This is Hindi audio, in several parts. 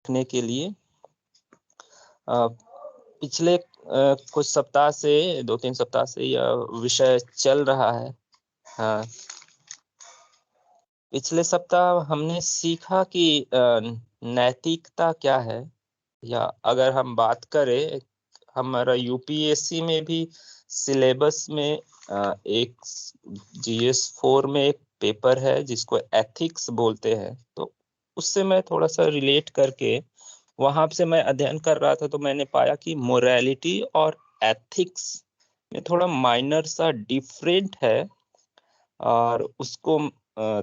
रखने के लिए पिछले कुछ सप्ताह से 2-3 सप्ताह से यह विषय चल रहा है। हाँ, पिछले सप्ताह हमने सीखा कि नैतिकता क्या है, या अगर हम बात करें, हमारा यूपीएससी में भी सिलेबस में एक GS4 में एक पेपर है जिसको एथिक्स बोलते हैं। तो उससे मैं थोड़ा सा रिलेट करके वहां से मैं अध्ययन कर रहा था, तो मैंने पाया कि मोरालिटी और एथिक्स में थोड़ा माइनर सा डिफरेंट है, और उसको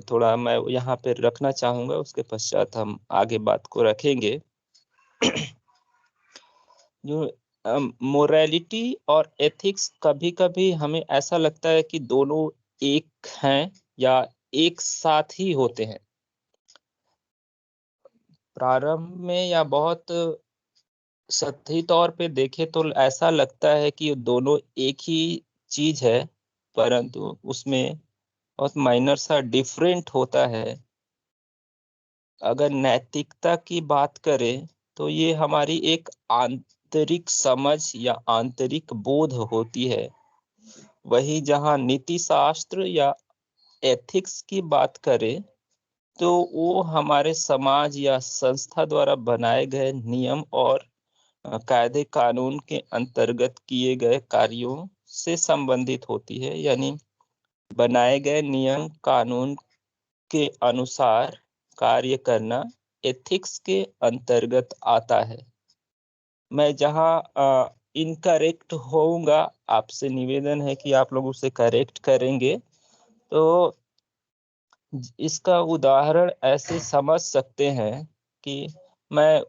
थोड़ा मैं यहाँ पे रखना चाहूंगा। उसके पश्चात हम आगे बात को रखेंगे। जो मोरालिटी और एथिक्स, कभी कभी हमें ऐसा लगता है कि दोनों एक हैं या एक साथ ही होते हैं। प्रारंभ में या बहुत सतही तौर पे देखें तो ऐसा लगता है कि दोनों एक ही चीज है, परंतु उसमें बहुत माइनर सा डिफरेंट होता है। अगर नैतिकता की बात करें तो ये हमारी एक आंतरिक समझ या आंतरिक बोध होती है। वही जहाँ नीति शास्त्र या एथिक्स की बात करें तो वो हमारे समाज या संस्था द्वारा बनाए गए नियम और कायदे कानून के अंतर्गत किए गए कार्यों से संबंधित होती है। यानी बनाए गए नियम कानून के अनुसार कार्य करना एथिक्स के अंतर्गत आता है। मैं जहाँ इनकरेक्ट होऊंगा, आपसे निवेदन है कि आप लोग उसे करेक्ट करेंगे। तो इसका उदाहरण ऐसे समझ सकते हैं कि मैं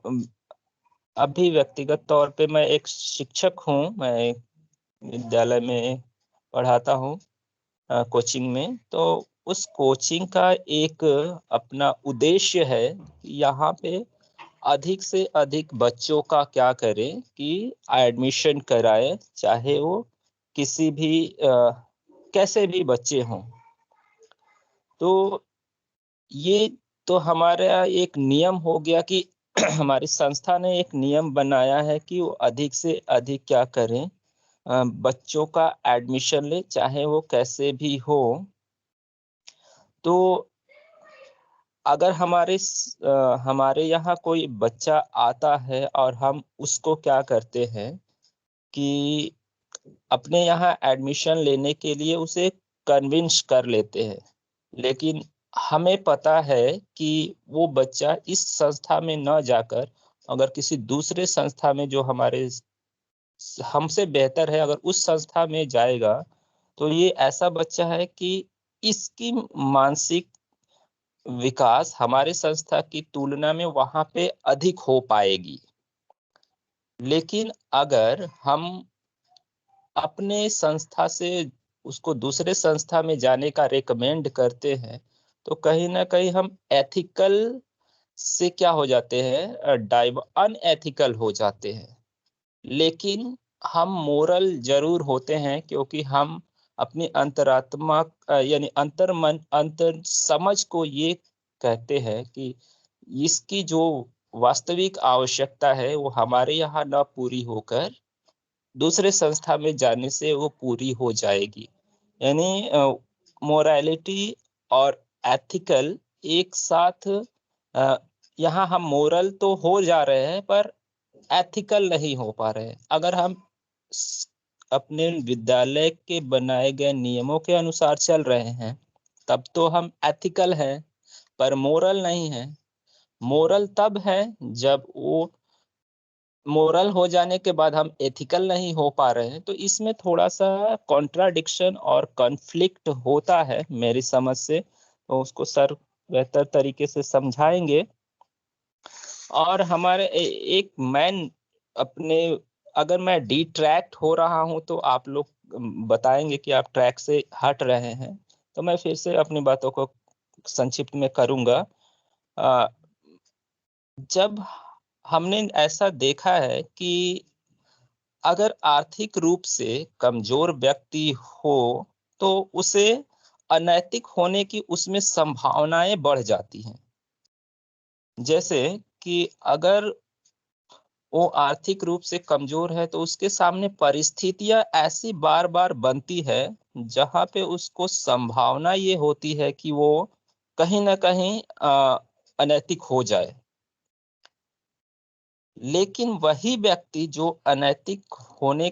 अभी व्यक्तिगत तौर पे मैं एक शिक्षक हूँ। मैं एक विद्यालय में पढ़ाता हूँ, कोचिंग में। तो उस कोचिंग का एक अपना उद्देश्य है कि यहाँ पे अधिक से अधिक बच्चों का क्या करें कि एडमिशन कराएं, चाहे वो किसी भी कैसे भी बच्चे हों। तो ये तो हमारा एक नियम हो गया कि हमारी संस्था ने एक नियम बनाया है कि वो अधिक से अधिक क्या करें, बच्चों का एडमिशन ले, चाहे वो कैसे भी हो। तो अगर हमारे यहाँ कोई बच्चा आता है और हम उसको क्या करते हैं कि अपने यहाँ एडमिशन लेने के लिए उसे कन्विंस कर लेते हैं, लेकिन हमें पता है कि वो बच्चा इस संस्था में न जाकर अगर किसी दूसरे संस्था में जो हमारे हमसे बेहतर है, अगर उस संस्था में जाएगा तो ये ऐसा बच्चा है कि इसकी मानसिक विकास हमारे संस्था की तुलना में वहां पे अधिक हो पाएगी। लेकिन अगर हम अपने संस्था से उसको दूसरे संस्था में जाने का रेकमेंड करते हैं, तो कहीं ना कहीं हम एथिकल से क्या हो जाते हैं, अनएथिकल हो जाते हैं। लेकिन हम मोरल जरूर होते हैं, क्योंकि हम अपनी अंतरात्मा यानी अंतर समझ को ये कहते हैं कि इसकी जो वास्तविक आवश्यकता है वो हमारे यहाँ न पूरी होकर दूसरे संस्था में जाने से वो पूरी हो जाएगी। यानी मोरालिटी और एथिकल एक साथ, यहाँ हम मोरल तो हो जा रहे हैं पर एथिकल नहीं हो पा रहे हैं। अगर हम अपने विद्यालय के बनाए गए नियमों के अनुसार चल रहे हैं तब तो हम एथिकल हैं, पर मोरल नहीं है। मोरल तब है जब वो मोरल हो जाने के बाद हम एथिकल नहीं हो पा रहे हैं। तो इसमें थोड़ा सा कॉन्ट्राडिक्शन और कॉन्फ्लिक्ट होता है मेरी समझ से। तो उसको सर बेहतर तरीके से समझाएंगे। और हमारे एक मैन अपने, अगर मैं डिट्रैक्ट हो रहा हूं तो आप लोग बताएंगे कि आप ट्रैक से हट रहे हैं, तो मैं फिर से अपनी बातों को संक्षिप्त में करूंगा। जब हमने ऐसा देखा है कि अगर आर्थिक रूप से कमजोर व्यक्ति हो तो उसे अनैतिक होने की उसमें संभावनाएं बढ़ जाती हैं। जैसे कि अगर वो आर्थिक रूप से कमजोर है तो उसके सामने परिस्थितियां ऐसी बार बार बनती है जहां पे उसको संभावना ये होती है कि वो कहीं ना कहीं अनैतिक हो जाए। लेकिन वही व्यक्ति जो अनैतिक होने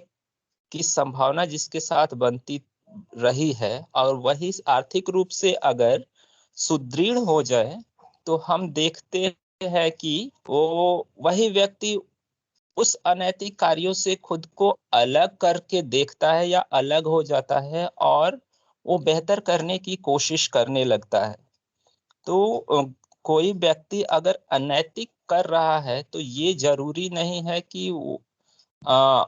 की संभावना जिसके साथ बनती रही है और वही आर्थिक रूप से अगर सुदृढ़ हो जाए, तो हम देखते हैं कि वो वही व्यक्ति उस अनैतिक कार्यों से खुद को अलग करके देखता है या अलग हो जाता है और वो बेहतर करने की कोशिश करने लगता है। तो कोई व्यक्ति अगर अनैतिक कर रहा है तो ये जरूरी नहीं है कि अ,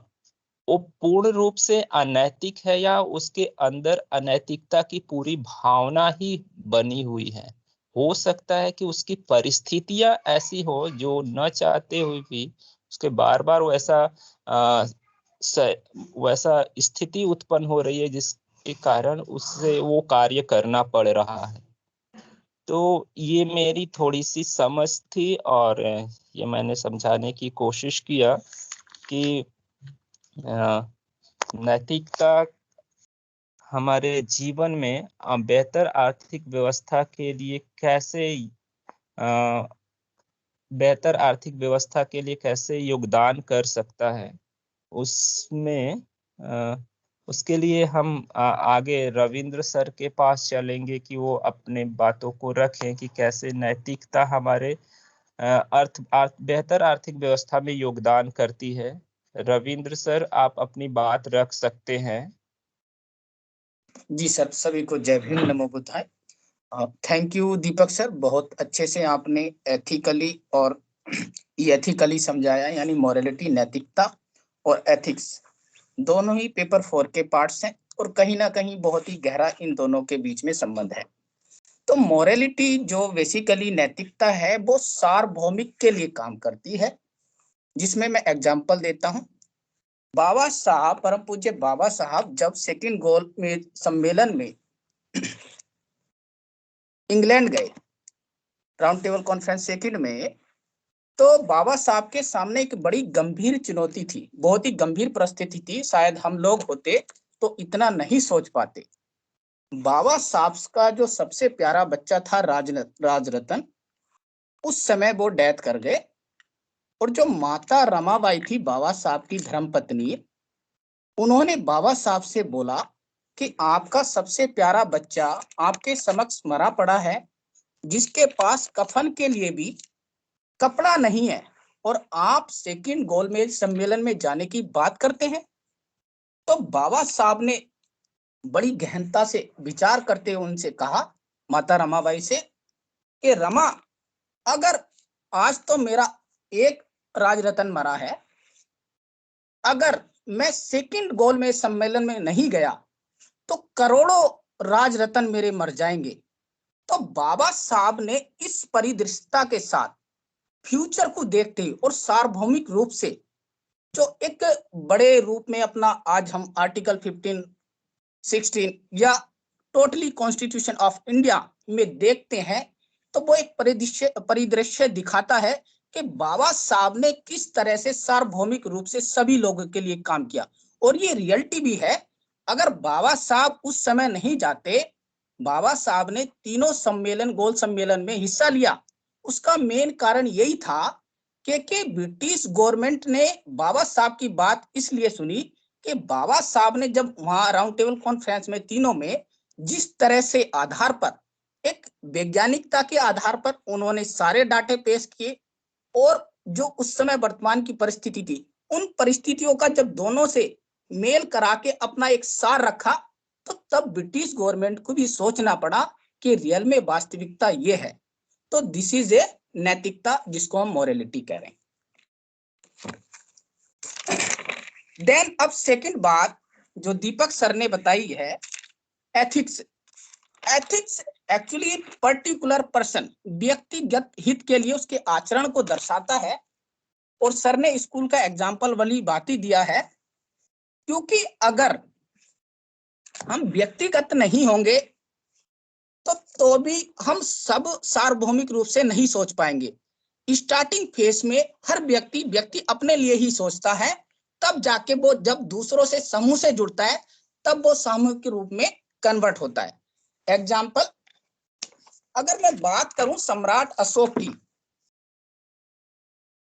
वो पूर्ण रूप से अनैतिक है या उसके अंदर अनैतिकता की पूरी भावना ही बनी हुई है। हो सकता है कि उसकी परिस्थितियां ऐसी हो जो न चाहते हुए भी उसके बार बार आ, वैसा स्थिति उत्पन्न हो रही है जिसके कारण उससे वो कार्य करना पड़ रहा है। तो ये मेरी थोड़ी सी समझ थी और ये मैंने समझाने की कोशिश किया कि अ, नैतिकता हमारे जीवन में बेहतर आर्थिक व्यवस्था के लिए कैसे अ, बेहतर आर्थिक व्यवस्था के लिए कैसे योगदान कर सकता है। उसमें अ, उसके लिए हम आगे रविंद्र सर के पास चलेंगे कि वो अपने बातों को रखें कि कैसे नैतिकता हमारे बेहतर आर्थिक व्यवस्था में योगदान करती है। रविंद्र सर, आप अपनी बात रख सकते हैं। जी सर, सभी को जय भीम, नमो बुद्धाय। थैंक यू दीपक सर, बहुत अच्छे से आपने एथिकली और एथिकली समझाया, यानी मॉरलिटी, नैतिकता और एथिक्स दोनों ही पेपर 4 के पार्ट्स हैं और कहीं ना कहीं बहुत ही गहरा इन दोनों के बीच में संबंध है। तो मॉरलिटी जो बेसिकली नैतिकता है वो सार्वभौमिक के लिए काम करती है, जिसमें मैं एग्जांपल देता हूं। बाबा साहब, परम पूज्य बाबा साहब जब सेकंड गोल में सम्मेलन में इंग्लैंड गए, राउंड टेबल कॉन्फ्रेंस सेकंड में, तो बाबा साहब के सामने एक बड़ी गंभीर चुनौती थी, बहुत ही गंभीर परिस्थिति थी। शायद हम लोग होते तो इतना नहीं सोच पाते। बाबा साहब का जो सबसे प्यारा बच्चा था राजरतन, उस समय वो डेथ कर गए। और जो माता रमाबाई थी, बाबा साहब की धर्मपत्नी, उन्होंने बाबा साहब से बोला कि आपका सबसे प्यारा बच्चा आपके समक्ष मरा पड़ा है, जिसके पास कफन के लिए भी कपड़ा नहीं है, और आप सेकंड गोलमेज सम्मेलन में जाने की बात करते हैं। तो बाबा साहब ने बड़ी गहनता से विचार करते हुए उनसे कहा, माता रमाबाई से, कि रमा, अगर आज तो मेरा एक राजरतन मरा है, अगर मैं सेकंड गोलमेज सम्मेलन में नहीं गया तो करोड़ों राजरतन मेरे मर जाएंगे। तो बाबा साहब ने इस परिदृश्यता के साथ, फ्यूचर को देखते हुए और सार्वभौमिक रूप से, जो एक बड़े रूप में अपना आज हम आर्टिकल 15, 16 या टोटली कॉन्स्टिट्यूशन ऑफ इंडिया में देखते हैं, तो वो एक परिदृश्य दिखाता है कि बाबा साहब ने किस तरह से सार्वभौमिक रूप से सभी लोगों के लिए काम किया। और ये रियलिटी भी है। अगर बाबा साहब उस समय नहीं जाते, बाबा साहब ने तीनों सम्मेलन, गोल सम्मेलन में हिस्सा लिया, उसका मेन कारण यही था कि ब्रिटिश गवर्नमेंट ने बाबा साहब की बात इसलिए सुनी कि बाबा साहब ने जब वहां राउंड टेबल कॉन्फ्रेंस में तीनों में जिस तरह से आधार पर, एक वैज्ञानिकता के आधार पर उन्होंने सारे डाटे पेश किए, और जो उस समय वर्तमान की परिस्थिति थी, उन परिस्थितियों का जब दोनों से मेल करा के अपना एक सार रखा, तो तब ब्रिटिश गवर्नमेंट को भी सोचना पड़ा कि रियल में वास्तविकता ये है। तो दिस इज ए नैतिकता, जिसको हम मोरालिटी कह रहे हैं। देन अब सेकंड बात जो दीपक सर ने बताई है, ethics. Ethics actually particular person, व्यक्तिगत हित के लिए उसके आचरण को दर्शाता है। और सर ने स्कूल का एग्जाम्पल वाली बात ही दिया है, क्योंकि अगर हम व्यक्तिगत नहीं होंगे तो भी हम सब सार्वभौमिक रूप से नहीं सोच पाएंगे। स्टार्टिंग फेज में हर व्यक्ति अपने लिए ही सोचता है, तब जाके वो जब दूसरों से समूह से जुड़ता है तब वो सामूहिक के रूप में कन्वर्ट होता है। एग्जाम्पल, अगर मैं बात करूं सम्राट अशोक की,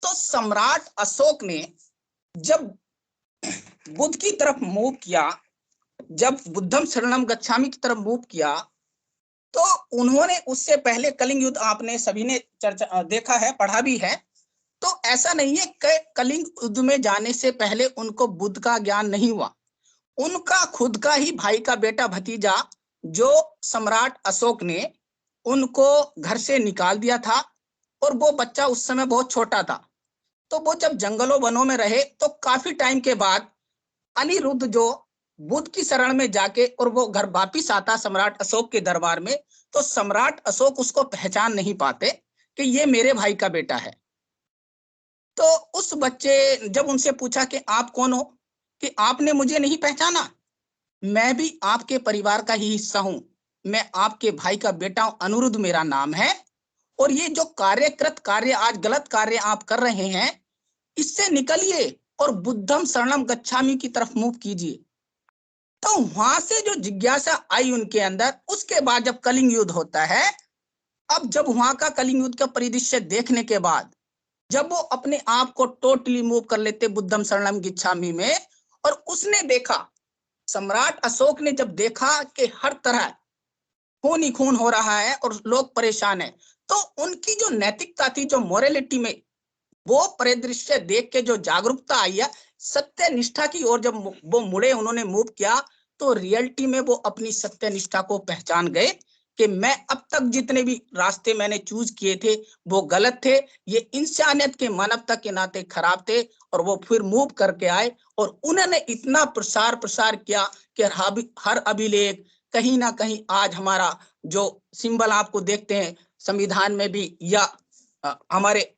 तो सम्राट अशोक ने जब बुद्ध की तरफ मूव किया, जब बुद्धम शरणम गच्छामि की तरफ मूव किया, तो उन्होंने उससे पहले कलिंग युद्ध आपने सभी ने चर्चा देखा है, पढ़ा भी है। तो ऐसा नहीं है कि कलिंग युद्ध में जाने से पहले उनको बुद्ध का ज्ञान नहीं हुआ। उनका खुद का ही भाई का बेटा भतीजा जो सम्राट अशोक ने उनको घर से निकाल दिया था, और वो बच्चा उस समय बहुत छोटा था। तो वो जब जंगलों वनों में रहे तो काफी टाइम के बाद अनिरुद्ध जो बुद्ध की शरण में जाके और वो घर वापिस आता सम्राट अशोक के दरबार में, तो सम्राट अशोक उसको पहचान नहीं पाते कि ये मेरे भाई का बेटा है। तो उस बच्चे जब उनसे पूछा कि आप कौन हो, कि आपने मुझे नहीं पहचाना, मैं भी आपके परिवार का ही हिस्सा हूं, मैं आपके भाई का बेटा हूं, अनिरुद्ध मेरा नाम है, और ये जो कार्य आज गलत कार्य आप कर रहे हैं, इससे निकलिए और बुद्धम शरणम गच्छामि की तरफ मूव कीजिए। तो वहां से जो जिज्ञासा आई उनके अंदर, उसके बाद जब कलिंग युद्ध होता है, अब जब वहां का कलिंग युद्ध का परिदृश्य देखने के बाद जब वो अपने आप को टोटली मूव कर लेते बुद्धम शरणम गच्छामि में, और उसने देखा, सम्राट अशोक ने जब देखा कि हर तरह खून ही खून हो रहा है और लोग परेशान है, तो उनकी जो नैतिकता थी, जो मोरालिटी में, वो परिदृश्य देख के जो जागरूकता आई है, सत्य निष्ठा की ओर जब वो मुड़े, उन्होंने मूव किया, तो रियलिटी में वो अपनी सत्य निष्ठा को पहचान गए कि मैं अब तक जितने भी रास्ते मैंने चूज किए थे वो गलत थे, ये इंसानियत के मानवता के नाते खराब थे, और वो फिर मूव करके आए, और उन्होंने इतना प्रसार किया कि हर अभिलेख कहीं ना कहीं आज हमारा जो सिंबल आपको देखते हैं संविधान में भी, या हमारे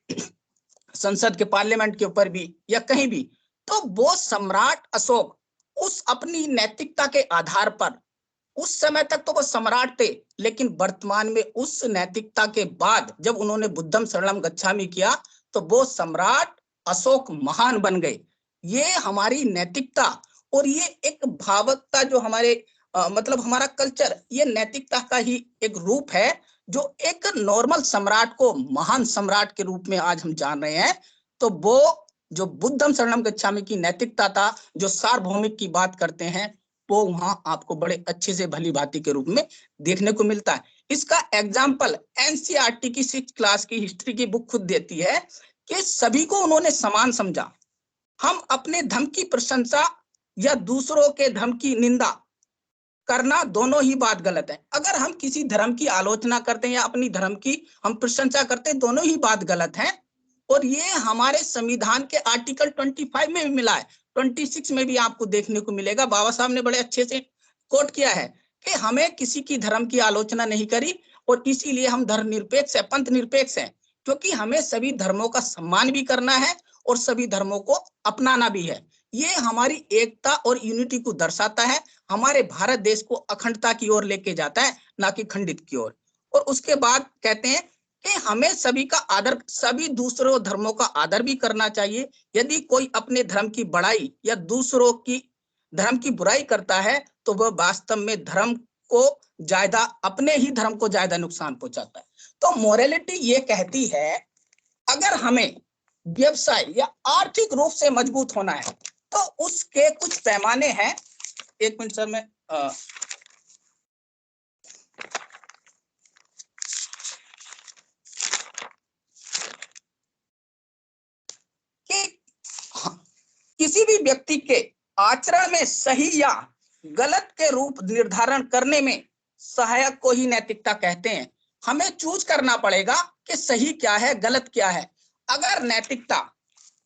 संसद के पार्लियामेंट के ऊपर भी, या कहीं भी, तो वो सम्राट अशोक उस अपनी नैतिकता के आधार पर, उस समय तक तो वो सम्राट थे, लेकिन वर्तमान में उस नैतिकता के बाद जब उन्होंने बुद्धम शरणम गच्छामि किया, तो वो सम्राट अशोक महान बन गए। ये हमारी नैतिकता और ये एक भावुकता जो हमारे मतलब हमारा कल्चर, ये नैतिकता का ही एक रूप है, जो एक नॉर्मल सम्राट को महान सम्राट के रूप में आज हम जान रहे हैं। तो वो जो बुद्धम शरणम गच्छामि की नैतिकता था, जो सार्वभौमिक की बात करते हैं, वो वहां आपको बड़े अच्छे से भली भांति के रूप में देखने को मिलता है। इसका एग्जाम्पल एनसीईआरटी की 6th क्लास की हिस्ट्री की बुक खुद देती है कि सभी को उन्होंने समान समझा। हम अपने धर्म की प्रशंसा या दूसरों के धर्म की निंदा करना, दोनों ही बात गलत है। अगर हम किसी धर्म की आलोचना करते हैं या अपनी धर्म की हम प्रशंसा करते हैं, दोनों ही बात गलत है। और ये हमारे संविधान के आर्टिकल 25 में भी मिला है, 26 में भी आपको देखने को मिलेगा। बाबा साहब ने बड़े अच्छे से कोट किया है कि हमें किसी की धर्म की आलोचना नहीं करी, और इसीलिए हम धर्मनिरपेक्ष है, पंथ निरपेक्ष है, क्योंकि हमें सभी धर्मों का सम्मान भी करना है और सभी धर्मों को अपनाना भी है। ये हमारी एकता और यूनिटी को दर्शाता है, हमारे भारत देश को अखंडता की ओर लेके जाता है, ना कि खंडित की ओर। और उसके बाद कहते हैं कि हमें सभी का आदर, सभी दूसरों धर्मों का आदर भी करना चाहिए। यदि कोई अपने धर्म की बड़ाई या दूसरों की धर्म की बुराई करता है, तो वह वास्तव में धर्म को ज्यादा, अपने ही धर्म को ज्यादा नुकसान पहुंचाता है। तो मोरालिटी ये कहती है, अगर हमें व्यवसाय या आर्थिक रूप से मजबूत होना है, तो उसके कुछ पैमाने हैं। एक मिनट सर, मैं कि किसी भी व्यक्ति के आचरण में सही या गलत के रूप निर्धारण करने में सहायक को ही नैतिकता कहते हैं। हमें चूज करना पड़ेगा कि सही क्या है, गलत क्या है। अगर नैतिकता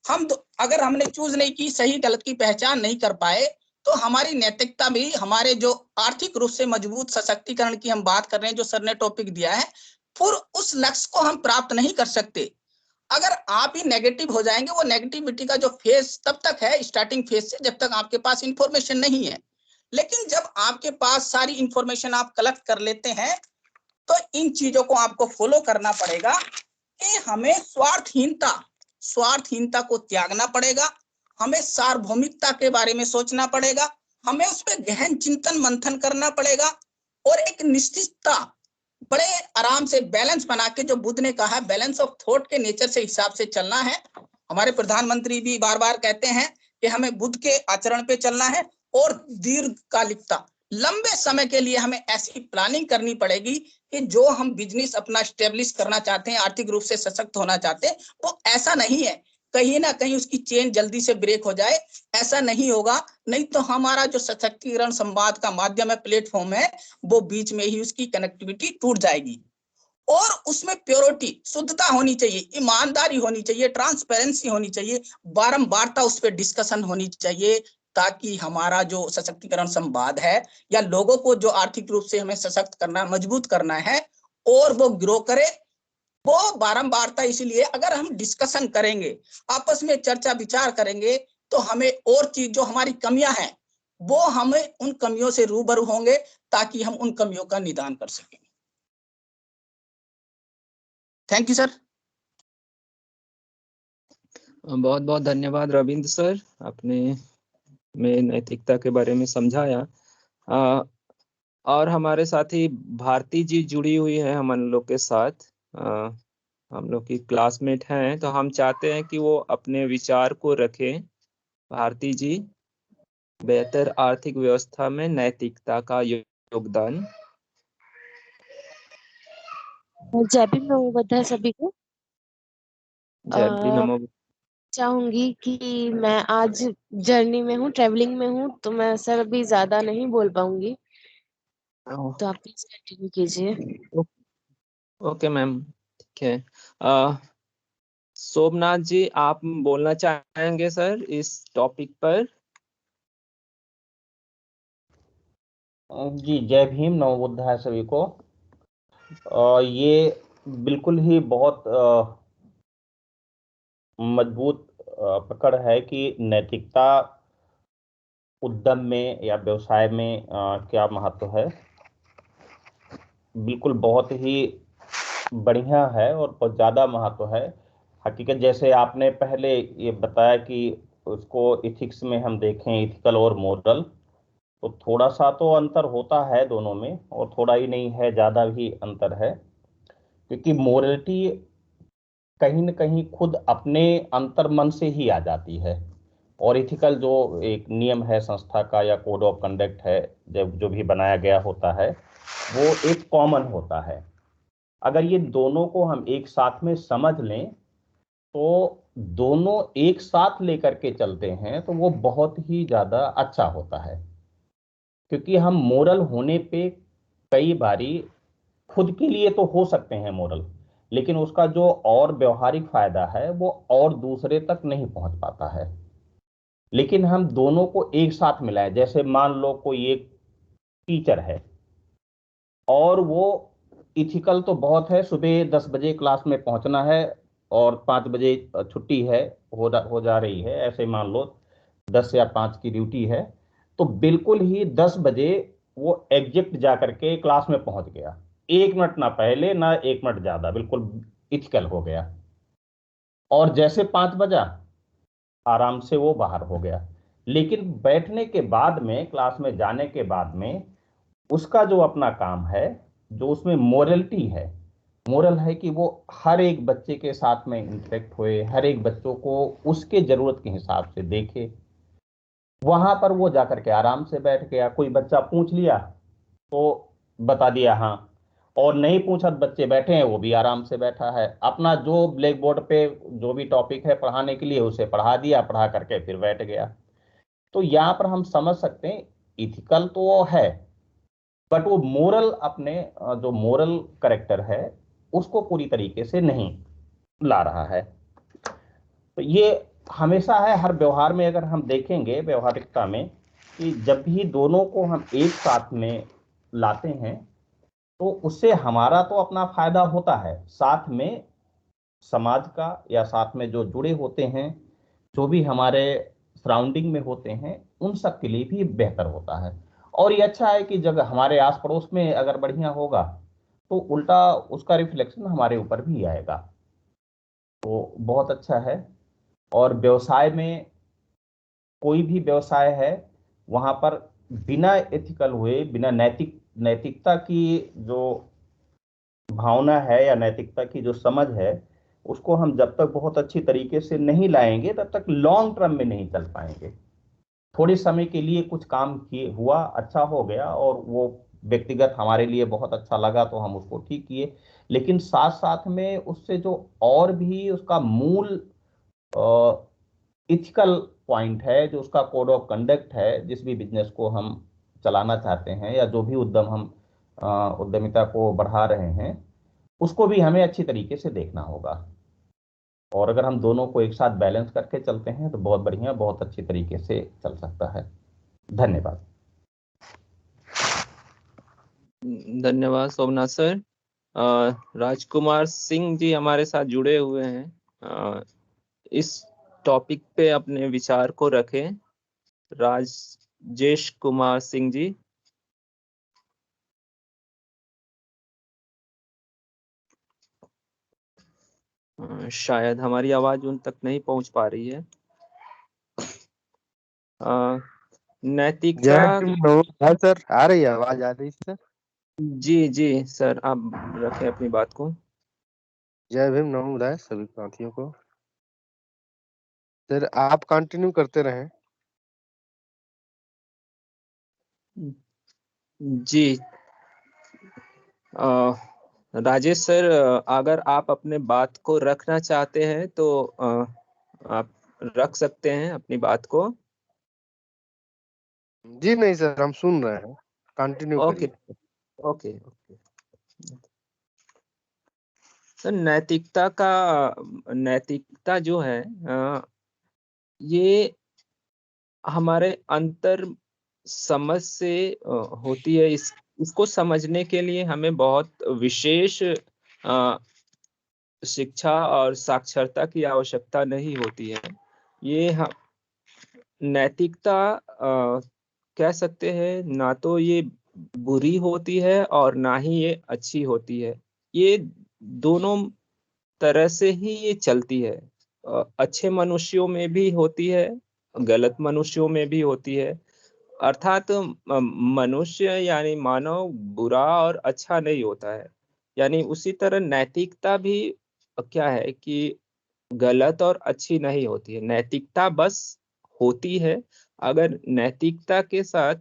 अगर हमने चूज नहीं की, सही गलत की पहचान नहीं कर पाए, तो हमारी नैतिकता भी, हमारे जो आर्थिक रूप से मजबूत सशक्तिकरण की हम बात कर रहे हैं, जो सर ने टॉपिक दिया है, फिर उस लक्ष्य को हम प्राप्त नहीं कर सकते। अगर आप ही नेगेटिव हो जाएंगे, वो नेगेटिविटी का जो फेज तब तक है, स्टार्टिंग फेज से, जब तक आपके पास इंफॉर्मेशन नहीं है। लेकिन जब आपके पास सारी इंफॉर्मेशन आप कलेक्ट कर लेते हैं, तो इन चीजों को आपको फॉलो करना पड़ेगा कि हमें स्वार्थहीनता को त्यागना पड़ेगा, हमें सार्वभौमिकता के बारे में सोचना पड़ेगा, हमें उस पर गहन चिंतन मंथन करना पड़ेगा और एक निश्चितता, बड़े आराम से बैलेंस बना के, जो बुद्ध ने कहा बैलेंस ऑफ थॉट के नेचर से हिसाब से चलना है। हमारे प्रधानमंत्री भी बार बार कहते हैं कि हमें बुद्ध के आचरण पे चलना है और दीर्घकालिकता, लंबे समय के लिए हमें ऐसी प्लानिंग करनी पड़ेगी कि जो हम बिजनेस अपना स्टेब्लिश करना चाहते हैं, आर्थिक रूप से सशक्त होना चाहते हैं, वो ऐसा नहीं है कहीं ना कहीं उसकी चेन जल्दी से ब्रेक हो जाए, ऐसा नहीं होगा। नहीं तो हमारा जो सशक्तिकरण संवाद का माध्यम है, प्लेटफॉर्म है, वो बीच में ही उसकी कनेक्टिविटी टूट जाएगी। और उसमें प्योरिटी, शुद्धता होनी चाहिए, ईमानदारी होनी चाहिए, ट्रांसपेरेंसी होनी चाहिए, बारंबारता उस पर डिस्कशन होनी चाहिए, ताकि हमारा जो सशक्तिकरण संवाद है या लोगों को जो आर्थिक रूप से हमें सशक्त करना, मजबूत करना है और वो ग्रो करे, वो बारंबारता। इसलिए अगर हम डिस्कशन करेंगे, आपस में चर्चा विचार करेंगे, तो हमें और चीज जो हमारी कमियां हैं, वो हमें उन कमियों से रूबरू होंगे ताकि हम उन कमियों का निदान कर सकें। Thank you sir. बहुत बहुत धन्यवाद रविंद्र सर, आपने में नैतिकता के बारे में समझाया। और हमारे साथ ही भारती जी जुड़ी हुई है हम लोग के साथ, हम लोग की क्लासमेट हैं, तो हम चाहते हैं कि वो अपने विचार को रखें। भारती जी, बेहतर आर्थिक व्यवस्था में नैतिकता का योगदान। जय भीम, नमो बुद्धाय सभी को। जय भीम, नमो। चाहूंगी कि मैं आज जर्नी में हूँ, ट्रेवलिंग में हूँ, तो मैं सर अभी ज्यादा नहीं बोल पाऊंगी, तो आप प्लीज कंटिन्यू कीजिए। ओके मैम, ठीक है। सोमनाथ जी, आप बोलना चाहेंगे सर इस टॉपिक पर? जी, जय भीम, नमो बुद्धाय सभी को। ये बिल्कुल ही बहुत मजबूत पकड़ है कि नैतिकता उद्यम में या व्यवसाय में क्या महत्व है। बिल्कुल बहुत ही बढ़िया है और बहुत ज़्यादा महत्व है। हकीकत जैसे आपने पहले ये बताया कि उसको इथिक्स में हम देखें, इथिकल और मोरल, तो थोड़ा सा तो अंतर होता है दोनों में, और थोड़ा ही नहीं है, ज़्यादा भी अंतर है। क्योंकि मोरलिटी कहीं न कहीं खुद अपने अंतर्मन से ही आ जाती है, और इथिकल जो एक नियम है संस्था का या कोड ऑफ कंडक्ट है, जब जो भी बनाया गया होता है, वो एक कॉमन होता है। अगर ये दोनों को हम एक साथ में समझ लें, तो दोनों एक साथ लेकर के चलते हैं, तो वो बहुत ही ज़्यादा अच्छा होता है। क्योंकि हम मोरल होने पे कई बारी खुद के लिए तो हो सकते हैं मोरल, लेकिन उसका जो और व्यवहारिक फायदा है वो और दूसरे तक नहीं पहुंच पाता है। लेकिन हम दोनों को एक साथ मिलाएं, जैसे मान लो कोई एक टीचर है और वो इथिकल तो बहुत है, सुबह 10 बजे क्लास में पहुंचना है और 5 बजे छुट्टी है, हो जा रही है, ऐसे मान लो 10 या 5 की ड्यूटी है, तो बिल्कुल ही 10 बजे वो एग्जैक्ट जा करके क्लास में पहुंच गया, 1 मिनट ना पहले ना 1 मिनट ज्यादा, बिल्कुल इथिकल हो गया। और जैसे 5 बजा, आराम से वो बाहर हो गया। लेकिन बैठने के बाद में, क्लास में जाने के बाद में, उसका जो अपना काम है, जो उसमें मोरलिटी है, मोरल है कि वो हर एक बच्चे के साथ में इंटरेक्ट हुए, हर एक बच्चों को उसके जरूरत के हिसाब से देखे। वहां पर वो जाकर के आराम से बैठ गया, कोई बच्चा पूछ लिया तो बता दिया हाँ, और नहीं पूछा, बच्चे बैठे हैं, वो भी आराम से बैठा है, अपना जो ब्लैक बोर्ड पे जो भी टॉपिक है पढ़ाने के लिए उसे पढ़ा दिया, पढ़ा करके फिर बैठ गया। तो यहाँ पर हम समझ सकते हैं इथिकल तो वो है, बट वो मोरल, अपने जो मोरल करेक्टर है उसको पूरी तरीके से नहीं ला रहा है। तो ये हमेशा है हर व्यवहार में, अगर हम देखेंगे व्यवहारिकता में, कि जब भी दोनों को हम एक साथ में लाते हैं तो उससे हमारा तो अपना फायदा होता है, साथ में समाज का या साथ में जो जुड़े होते हैं, जो भी हमारे सराउंडिंग में होते हैं, उन सब के लिए भी बेहतर होता है। और ये अच्छा है कि जब हमारे आस पड़ोस में अगर बढ़िया होगा तो उल्टा उसका रिफ्लेक्शन हमारे ऊपर भी आएगा। बहुत अच्छा है। और व्यवसाय में कोई भी व्यवसाय है वहां पर बिना एथिकल हुए, बिना नैतिकता की जो भावना है या नैतिकता की जो समझ है, उसको हम जब तक बहुत अच्छी तरीके से नहीं लाएंगे तब तक लॉन्ग टर्म में नहीं चल पाएंगे। थोड़े समय के लिए कुछ काम किए हुआ, अच्छा हो गया और वो व्यक्तिगत हमारे लिए बहुत अच्छा लगा तो हम उसको ठीक किए, लेकिन साथ साथ में उससे जो और भी उसका मूल इथिकल पॉइंट है, जो उसका कोड ऑफ कंडक्ट है, जिस भी बिजनेस को हम चलाना चाहते हैं या जो भी उद्यम हम उद्यमिता को बढ़ा रहे हैं, उसको भी हमें अच्छी तरीके से देखना होगा। और अगर हम दोनों को एक साथ बैलेंस करके चलते हैं तो बहुत बढ़िया, बहुत अच्छी तरीके से चल सकता है। धन्यवाद। धन्यवाद सोमनाथ सर। राजकुमार सिंह जी हमारे साथ जुड़े हुए हैं, इस टॉपिक पे अपने विचार को रखें। राजेश कुमार सिंह जी। शायद हमारी आवाज उन तक नहीं पहुंच पा रही है। नैतिकता। सर आ रही है, आवाज आ रही है सर? जी जी सर, आप रखें अपनी बात को। जय भीम, नमो बुधाय सभी साथियों को। सर आप कंटिन्यू करते रहें। जी राजेश सर, अगर आप अपने बात को रखना चाहते हैं तो आप रख सकते हैं अपनी बात को। जी नहीं सर, हम सुन रहे हैं, कंटिन्यू ओके करिए। Okay okay. तो नैतिकता जो है, ये हमारे अंतर समझ से होती है। इसको समझने के लिए हमें बहुत विशेष शिक्षा और साक्षरता की आवश्यकता नहीं होती है। ये हम नैतिकता कह सकते हैं, ना तो ये बुरी होती है और ना ही ये अच्छी होती है। ये दोनों तरह से ही ये चलती है। अच्छे मनुष्यों में भी होती है, गलत मनुष्यों में भी होती है। अर्थात मनुष्य यानी मानव बुरा और अच्छा नहीं होता है। यानी उसी तरह नैतिकता भी क्या है कि गलत और अच्छी नहीं होती है। नैतिकता बस होती है अगर नैतिकता के साथ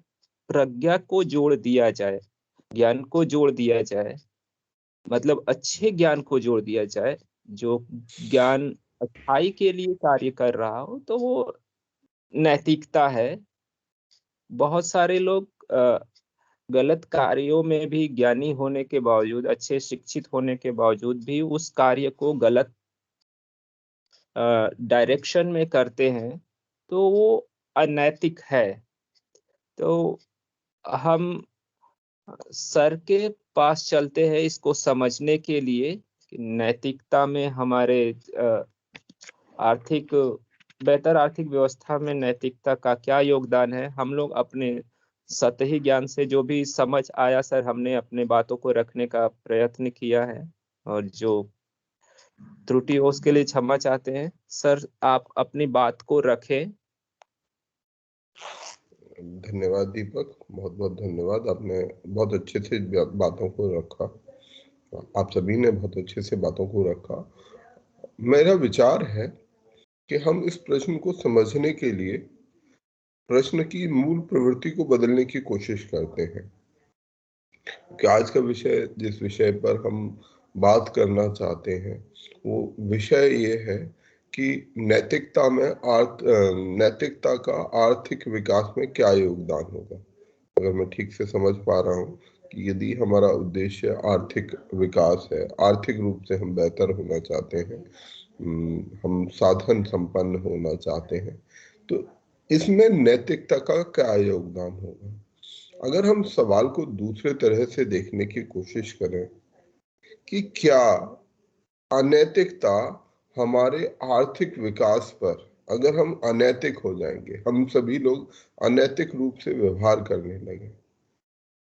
प्रज्ञा को जोड़ दिया जाए, ज्ञान को जोड़ दिया जाए, मतलब अच्छे ज्ञान को जोड़ दिया जाए। जो ज्ञान अच्छाई के लिए कार्य कर रहा हो तो वो नैतिकता है। बहुत सारे लोग गलत कार्यों में भी ज्ञानी होने के बावजूद, अच्छे शिक्षित होने के बावजूद भी उस कार्य को गलत डायरेक्शन में करते हैं, तो वो अनैतिक है। तो हम सर के पास चलते हैं इसको समझने के लिए कि नैतिकता में हमारे आर्थिक बेहतर आर्थिक व्यवस्था में नैतिकता का क्या योगदान है। हम लोग अपने सतही ज्ञान से जो भी समझ आया सर, हमने अपने बातों को रखने का प्रयत्न किया है, और जो त्रुटि हो उसके लिए क्षमा चाहते हैं। सर आप अपनी बात को रखें। धन्यवाद दीपक, बहुत बहुत धन्यवाद। आपने बहुत अच्छे से बातों को रखा, आप सभी ने बहुत अच्छे से बातों को रखा। मेरा विचार है कि हम इस प्रश्न को समझने के लिए प्रश्न की मूल प्रवृत्ति को बदलने की कोशिश करते हैं। कि आज का विषय, जिस विषय पर हम बात करना चाहते हैं, वो विषय ये है कि नैतिकता का आर्थिक विकास में क्या योगदान होगा। अगर मैं ठीक से समझ पा रहा हूँ कि यदि हमारा उद्देश्य आर्थिक विकास है, आर्थिक रूप से हम बेहतर होना चाहते हैं, हम साधन संपन्न होना चाहते हैं, तो इसमें नैतिकता का क्या योगदान होगा। अगर हम सवाल को दूसरे तरह से देखने की कोशिश करें कि क्या अनैतिकता हमारे आर्थिक विकास पर, अगर हम अनैतिक हो जाएंगे, हम सभी लोग अनैतिक रूप से व्यवहार करने लगे,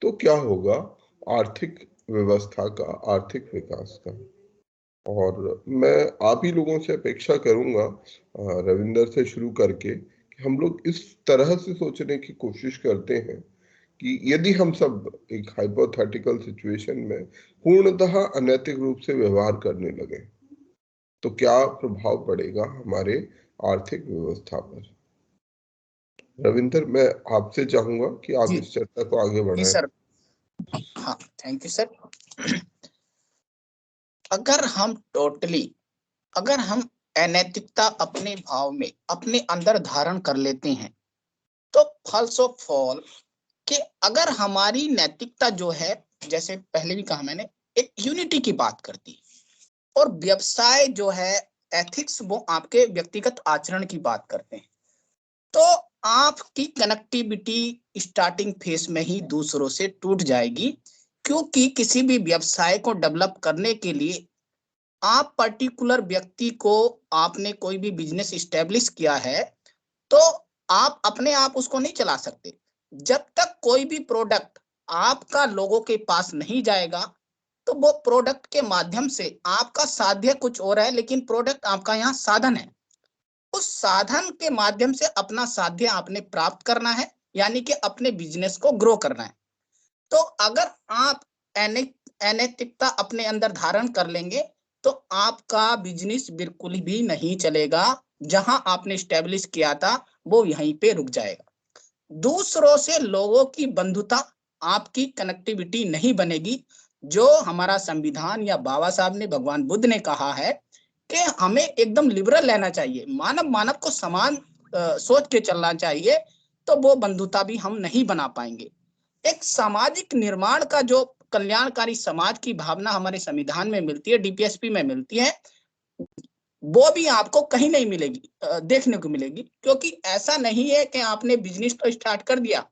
तो क्या होगा आर्थिक व्यवस्था का, आर्थिक विकास का। और मैं आप ही लोगों से अपेक्षा करूंगा, रविंदर से शुरू करके, कि हम लोग इस तरह से सोचने की कोशिश करते हैं कि यदि हम सब एक हाइपोथेटिकल सिचुएशन में पूर्णतः अनैतिक रूप से व्यवहार करने लगे तो क्या प्रभाव पड़ेगा हमारे आर्थिक व्यवस्था पर। रविंदर, मैं आपसे चाहूंगा कि आप जी इस चर्चा को आगे जी बढ़ाएं। सर। हाँ, थैंक यू सर। अगर हम अनैतिकता अपने भाव में अपने अंदर धारण कर लेते हैं तो फॉल्स ऑफ फॉल कि अगर हमारी नैतिकता जो है, जैसे पहले भी कहा मैंने, एक यूनिटी की बात करती है और व्यवसाय जो है एथिक्स वो आपके व्यक्तिगत आचरण की बात करते हैं, तो आपकी कनेक्टिविटी स्टार्टिंग फेज में ही दूसरों से टूट जाएगी। क्योंकि किसी भी व्यवसाय को डेवलप करने के लिए आप पर्टिकुलर व्यक्ति को, आपने कोई भी बिजनेस स्टैब्लिश किया है तो आप अपने आप उसको नहीं चला सकते। जब तक कोई भी प्रोडक्ट आपका लोगों के पास नहीं जाएगा तो वो प्रोडक्ट के माध्यम से आपका साध्य कुछ और है, लेकिन प्रोडक्ट आपका यहाँ साधन है। उस साधन के माध्यम से अपना साध्य आपने प्राप्त करना है, यानी कि अपने बिजनेस को ग्रो करना है। तो अगर आप अनैतिकता अपने अंदर धारण कर लेंगे तो आपका बिजनेस बिल्कुल भी नहीं चलेगा। जहां आपने स्टैब्लिश किया था वो यहीं पे रुक जाएगा। दूसरों से लोगों की बंधुता, आपकी कनेक्टिविटी नहीं बनेगी। जो हमारा संविधान या बाबा साहब ने, भगवान बुद्ध ने कहा है कि हमें एकदम लिबरल रहना चाहिए, मानव मानव को समान सोच के चलना चाहिए, तो वो बंधुता भी हम नहीं बना पाएंगे। एक सामाजिक निर्माण का जो कल्याणकारी समाज की भावना हमारे संविधान में मिलती है, डीपीएसपी में मिलती है, वो भी आपको कहीं नहीं मिलेगी, देखने को मिलेगी। क्योंकि ऐसा नहीं है कि आपने बिजनेस तो स्टार्ट कर दिया,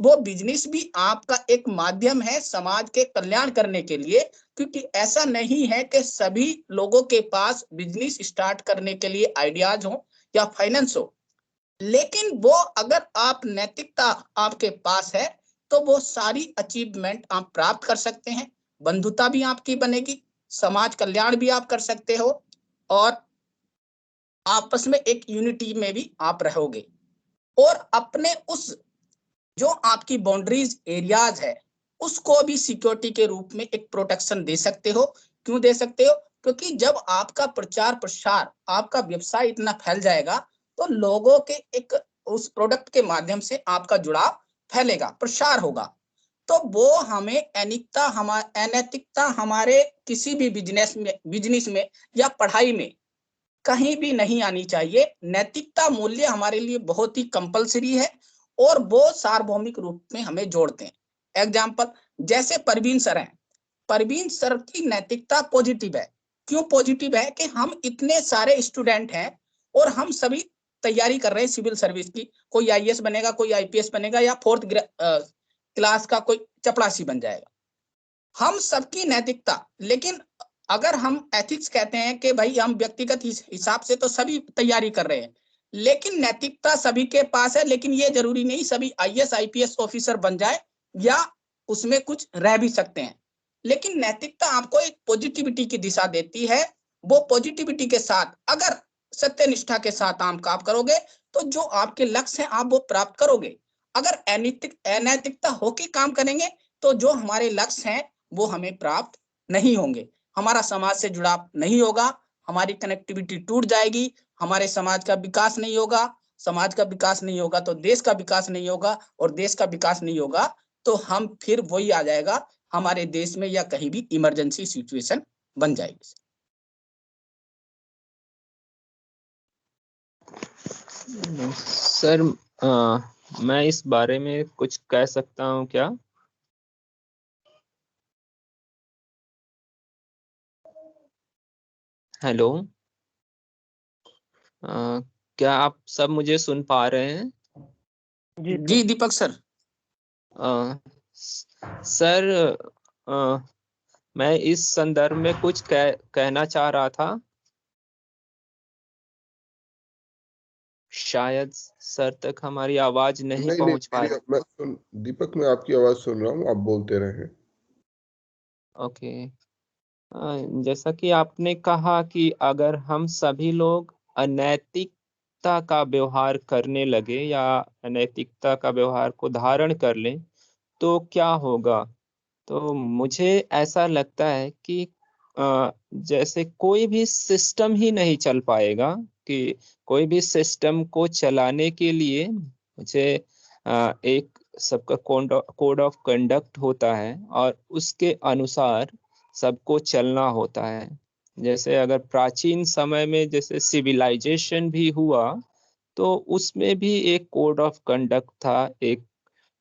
वो बिजनेस भी आपका एक माध्यम है समाज के कल्याण करने के लिए। क्योंकि ऐसा नहीं है कि सभी लोगों के पास बिजनेस स्टार्ट करने के लिए आइडियाज हो या फाइनेंस हो, लेकिन वो अगर आप नैतिकता आपके पास है तो वो सारी अचीवमेंट आप प्राप्त कर सकते हैं। बंधुता भी आपकी बनेगी, समाज कल्याण भी आप कर सकते हो, और आपस में एक यूनिटी में भी आप रहोगे। और अपने उस जो आपकी बाउंड्रीज एरियाज है उसको भी सिक्योरिटी के रूप में एक प्रोटेक्शन दे सकते हो। क्यों दे सकते हो? क्योंकि जब आपका प्रचार प्रसार, आपका व्यवसाय इतना फैल जाएगा तो लोगों के एक उस प्रोडक्ट के माध्यम से आपका जुड़ाव फैलेगा, प्रसार होगा। तो वो हमें अनैतिकता हमारे किसी भी बिजनेस में या पढ़ाई में कहीं भी नहीं आनी चाहिए। नैतिकता मूल्य हमारे लिए बहुत ही कंपलसरी है और वो सार्वभौमिक रूप में हमें जोड़ते हैं। एग्जाम्पल, जैसे परवीन सर हैं, परवीन सर की नैतिकता पॉजिटिव है। क्यों पॉजिटिव है? कि हम इतने सारे स्टूडेंट हैं और हम सभी तैयारी कर रहे हैं सिविल सर्विस की। कोई आईएएस बनेगा, कोई आईपीएस बनेगा, या फोर्थ क्लास का कोई चपड़ासी बन जाएगा। हम सबकी नैतिकता, लेकिन अगर हम एथिक्स कहते हैं कि भाई हम व्यक्तिगत हिसाब से तो सभी तैयारी कर रहे हैं, लेकिन नैतिकता सभी के पास है, लेकिन ये जरूरी नहीं सभी आईएएस आईपीएस ऑफिसर बन जाए, या उसमें कुछ रह भी सकते हैं। लेकिन नैतिकता आपको एक पॉजिटिविटी की दिशा देती है। वो पॉजिटिविटी के साथ अगर सत्यनिष्ठा के साथ आप काम करोगे तो जो आपके लक्ष्य हैं आप वो प्राप्त करोगे। अगर अनैतिकता होके काम करेंगे तो जो हमारे लक्ष्य हैं वो हमें प्राप्त नहीं होंगे। हमारा समाज से जुड़ाव नहीं होगा, हमारी कनेक्टिविटी टूट जाएगी, हमारे समाज का विकास नहीं होगा। समाज का विकास नहीं होगा तो देश का विकास नहीं होगा, और देश का विकास नहीं होगा तो हम फिर वही आ जाएगा, हमारे देश में या कहीं भी इमरजेंसी सिचुएशन बन जाएगी। सर, मैं इस बारे में कुछ कह सकता हूँ क्या? हेलो, क्या आप सब मुझे सुन पा रहे हैं? जी दीपक सर। सर, मैं इस संदर्भ में कुछ कहना चाह रहा था। शायद सर तक हमारी आवाज नहीं पहुंच पा रही। दीपक, मैं आपकी आवाज सुन रहा हूँ, आप बोलते रहे। ओके। जैसा कि आपने कहा कि अगर हम सभी लोग अनैतिकता का व्यवहार करने लगे या अनैतिकता का व्यवहार को धारण कर लें तो क्या होगा। तो मुझे ऐसा लगता है कि जैसे कोई भी सिस्टम ही नहीं चल पाएगा, कि कोई भी सिस्टम को चलाने के लिए मुझे एक सबका कोड ऑफ कंडक्ट होता है और उसके अनुसार सबको चलना होता है। जैसे अगर प्राचीन समय में जैसे सिविलाइजेशन भी हुआ तो उसमें भी एक कोड ऑफ कंडक्ट था, एक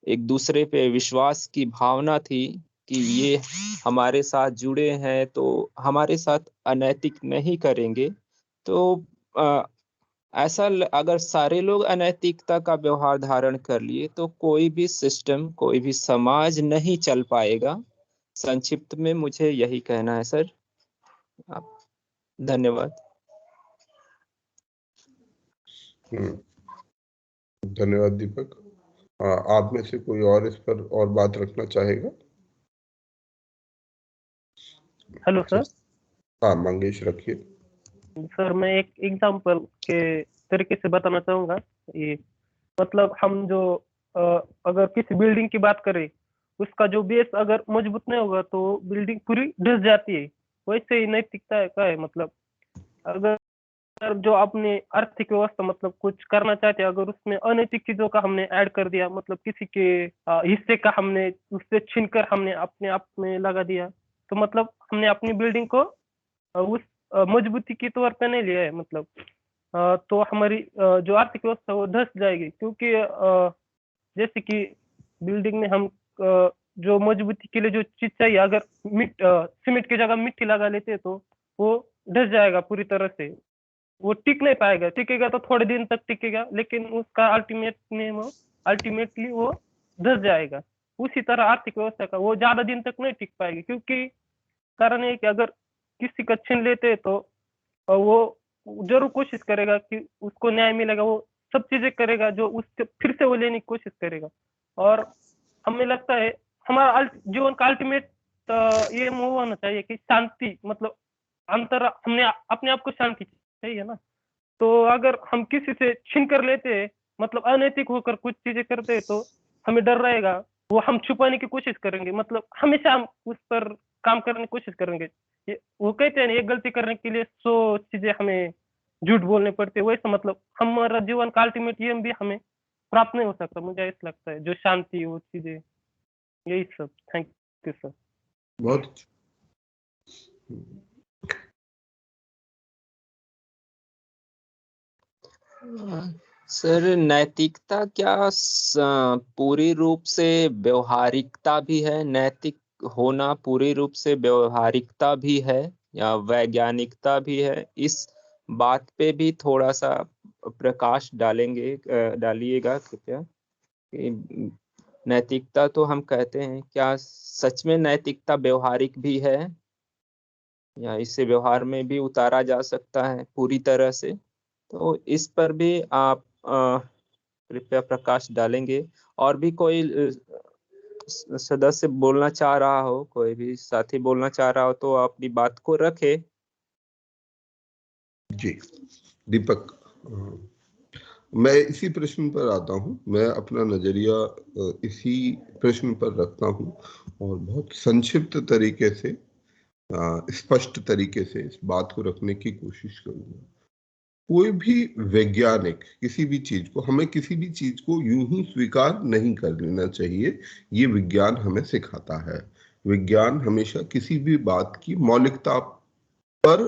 एक दूसरे पे विश्वास की भावना थी कि ये हमारे साथ जुड़े हैं तो हमारे साथ अनैतिक नहीं करेंगे। तो अगर सारे लोग अनैतिकता का व्यवहार धारण कर लिए तो कोई भी सिस्टम, कोई भी समाज नहीं चल पाएगा। संक्षिप्त में मुझे यही कहना है सर। आप धन्यवाद। धन्यवाद दीपक। आप में से कोई और इस पर और बात रखना चाहेगा? Hello sir. हाँ मंगेश रखिए। सर मैं एक एग्जांपल के तरीके से बताना चाहूंगा। ये मतलब हम जो अगर किसी बिल्डिंग की बात करें, उसका जो बेस अगर मजबूत नहीं होगा तो बिल्डिंग पूरी ढस जाती है। वैसे ही नैतिकता का है, मतलब अगर जो आपने आर्थिक व्यवस्था मतलब कुछ करना चाहते हैं, अगर उसमें अनैतिक चीजों का हमने ऐड कर दिया, मतलब किसी के हिस्से का हमने उससे छीनकर हमने अपने आप में लगा दिया, तो मतलब हमने अपनी बिल्डिंग को उस मजबूती के तौर पे नहीं लिया है। मतलब तो हमारी जो आर्थिक व्यवस्था वो धस जाएगी, क्योंकि जैसे कि बिल्डिंग में हम जो मजबूती के लिए जो चीज चाहिए, अगर सीमेंट की जगह मिट्टी लगा लेते हैं तो वो धस जाएगा पूरी तरह से, वो टिक नहीं पाएगा। टिकेगा तो थोड़े दिन तक टिकेगा, लेकिन उसका अल्टीमेटली वो धस जाएगा। उसी तरह आर्थिक व्यवस्था का वो ज्यादा दिन तक नहीं टिक पाएगी, क्योंकि कारण है कि अगर किसी का छीन लेते हैं तो वो जरूर कोशिश करेगा कि उसको न्याय मिलेगा, वो सब चीजें करेगा जो उसके फिर से वो लेने की कोशिश करेगा। और हमें लगता है हमारा जीवन का अल्टीमेट ये मूव होना चाहिए कि शांति, मतलब हमने अपने आप को शांति चाहिए ना। तो अगर हम किसी से छीन कर लेते हैं, मतलब अनैतिक होकर कुछ चीजें करते हैं, तो हमें डर रहेगा, वो हम छुपाने की कोशिश करेंगे, मतलब हमेशा हम उस पर काम करने की कोशिश करेंगे। वो कहते हैं एक गलती करने के लिए 100 चीजें हमें झूठ बोलने पड़ते हैं, वैसे मतलब हमारा जीवन का अल्टीमेट एम भी हमें प्राप्त नहीं हो सकता। मुझे ऐसा लगता है जो शांति, वो चीजें, यही सब। Thank you sir. बहुत सर नैतिकता क्या पूरी रूप से व्यवहारिकता भी है? नैतिक होना पूरी रूप से व्यवहारिकता भी है या वैज्ञानिकता भी है? इस बात पे भी थोड़ा सा प्रकाश डालिएगा कृपया। नैतिकता तो हम कहते हैं, क्या सच में नैतिकता व्यवहारिक भी है या इसे व्यवहार में भी उतारा जा सकता है पूरी तरह से? तो इस पर भी आप कृपया प्रकाश डालेंगे। और भी कोई सदस्य बोलना चाह रहा हो, कोई भी साथी बोलना चाह रहा हो तो अपनी बात को रखे। जी दीपक, मैं इसी प्रश्न पर आता हूँ। मैं अपना नजरिया इसी प्रश्न पर रखता हूँ और बहुत संक्षिप्त तरीके से, स्पष्ट तरीके से इस बात को रखने की कोशिश करूंगा। कोई भी वैज्ञानिक किसी भी चीज को, हमें किसी भी चीज को यूं ही स्वीकार नहीं कर लेना चाहिए। ये विज्ञान हमें सिखाता है। विज्ञान हमेशा किसी भी बात की मौलिकता पर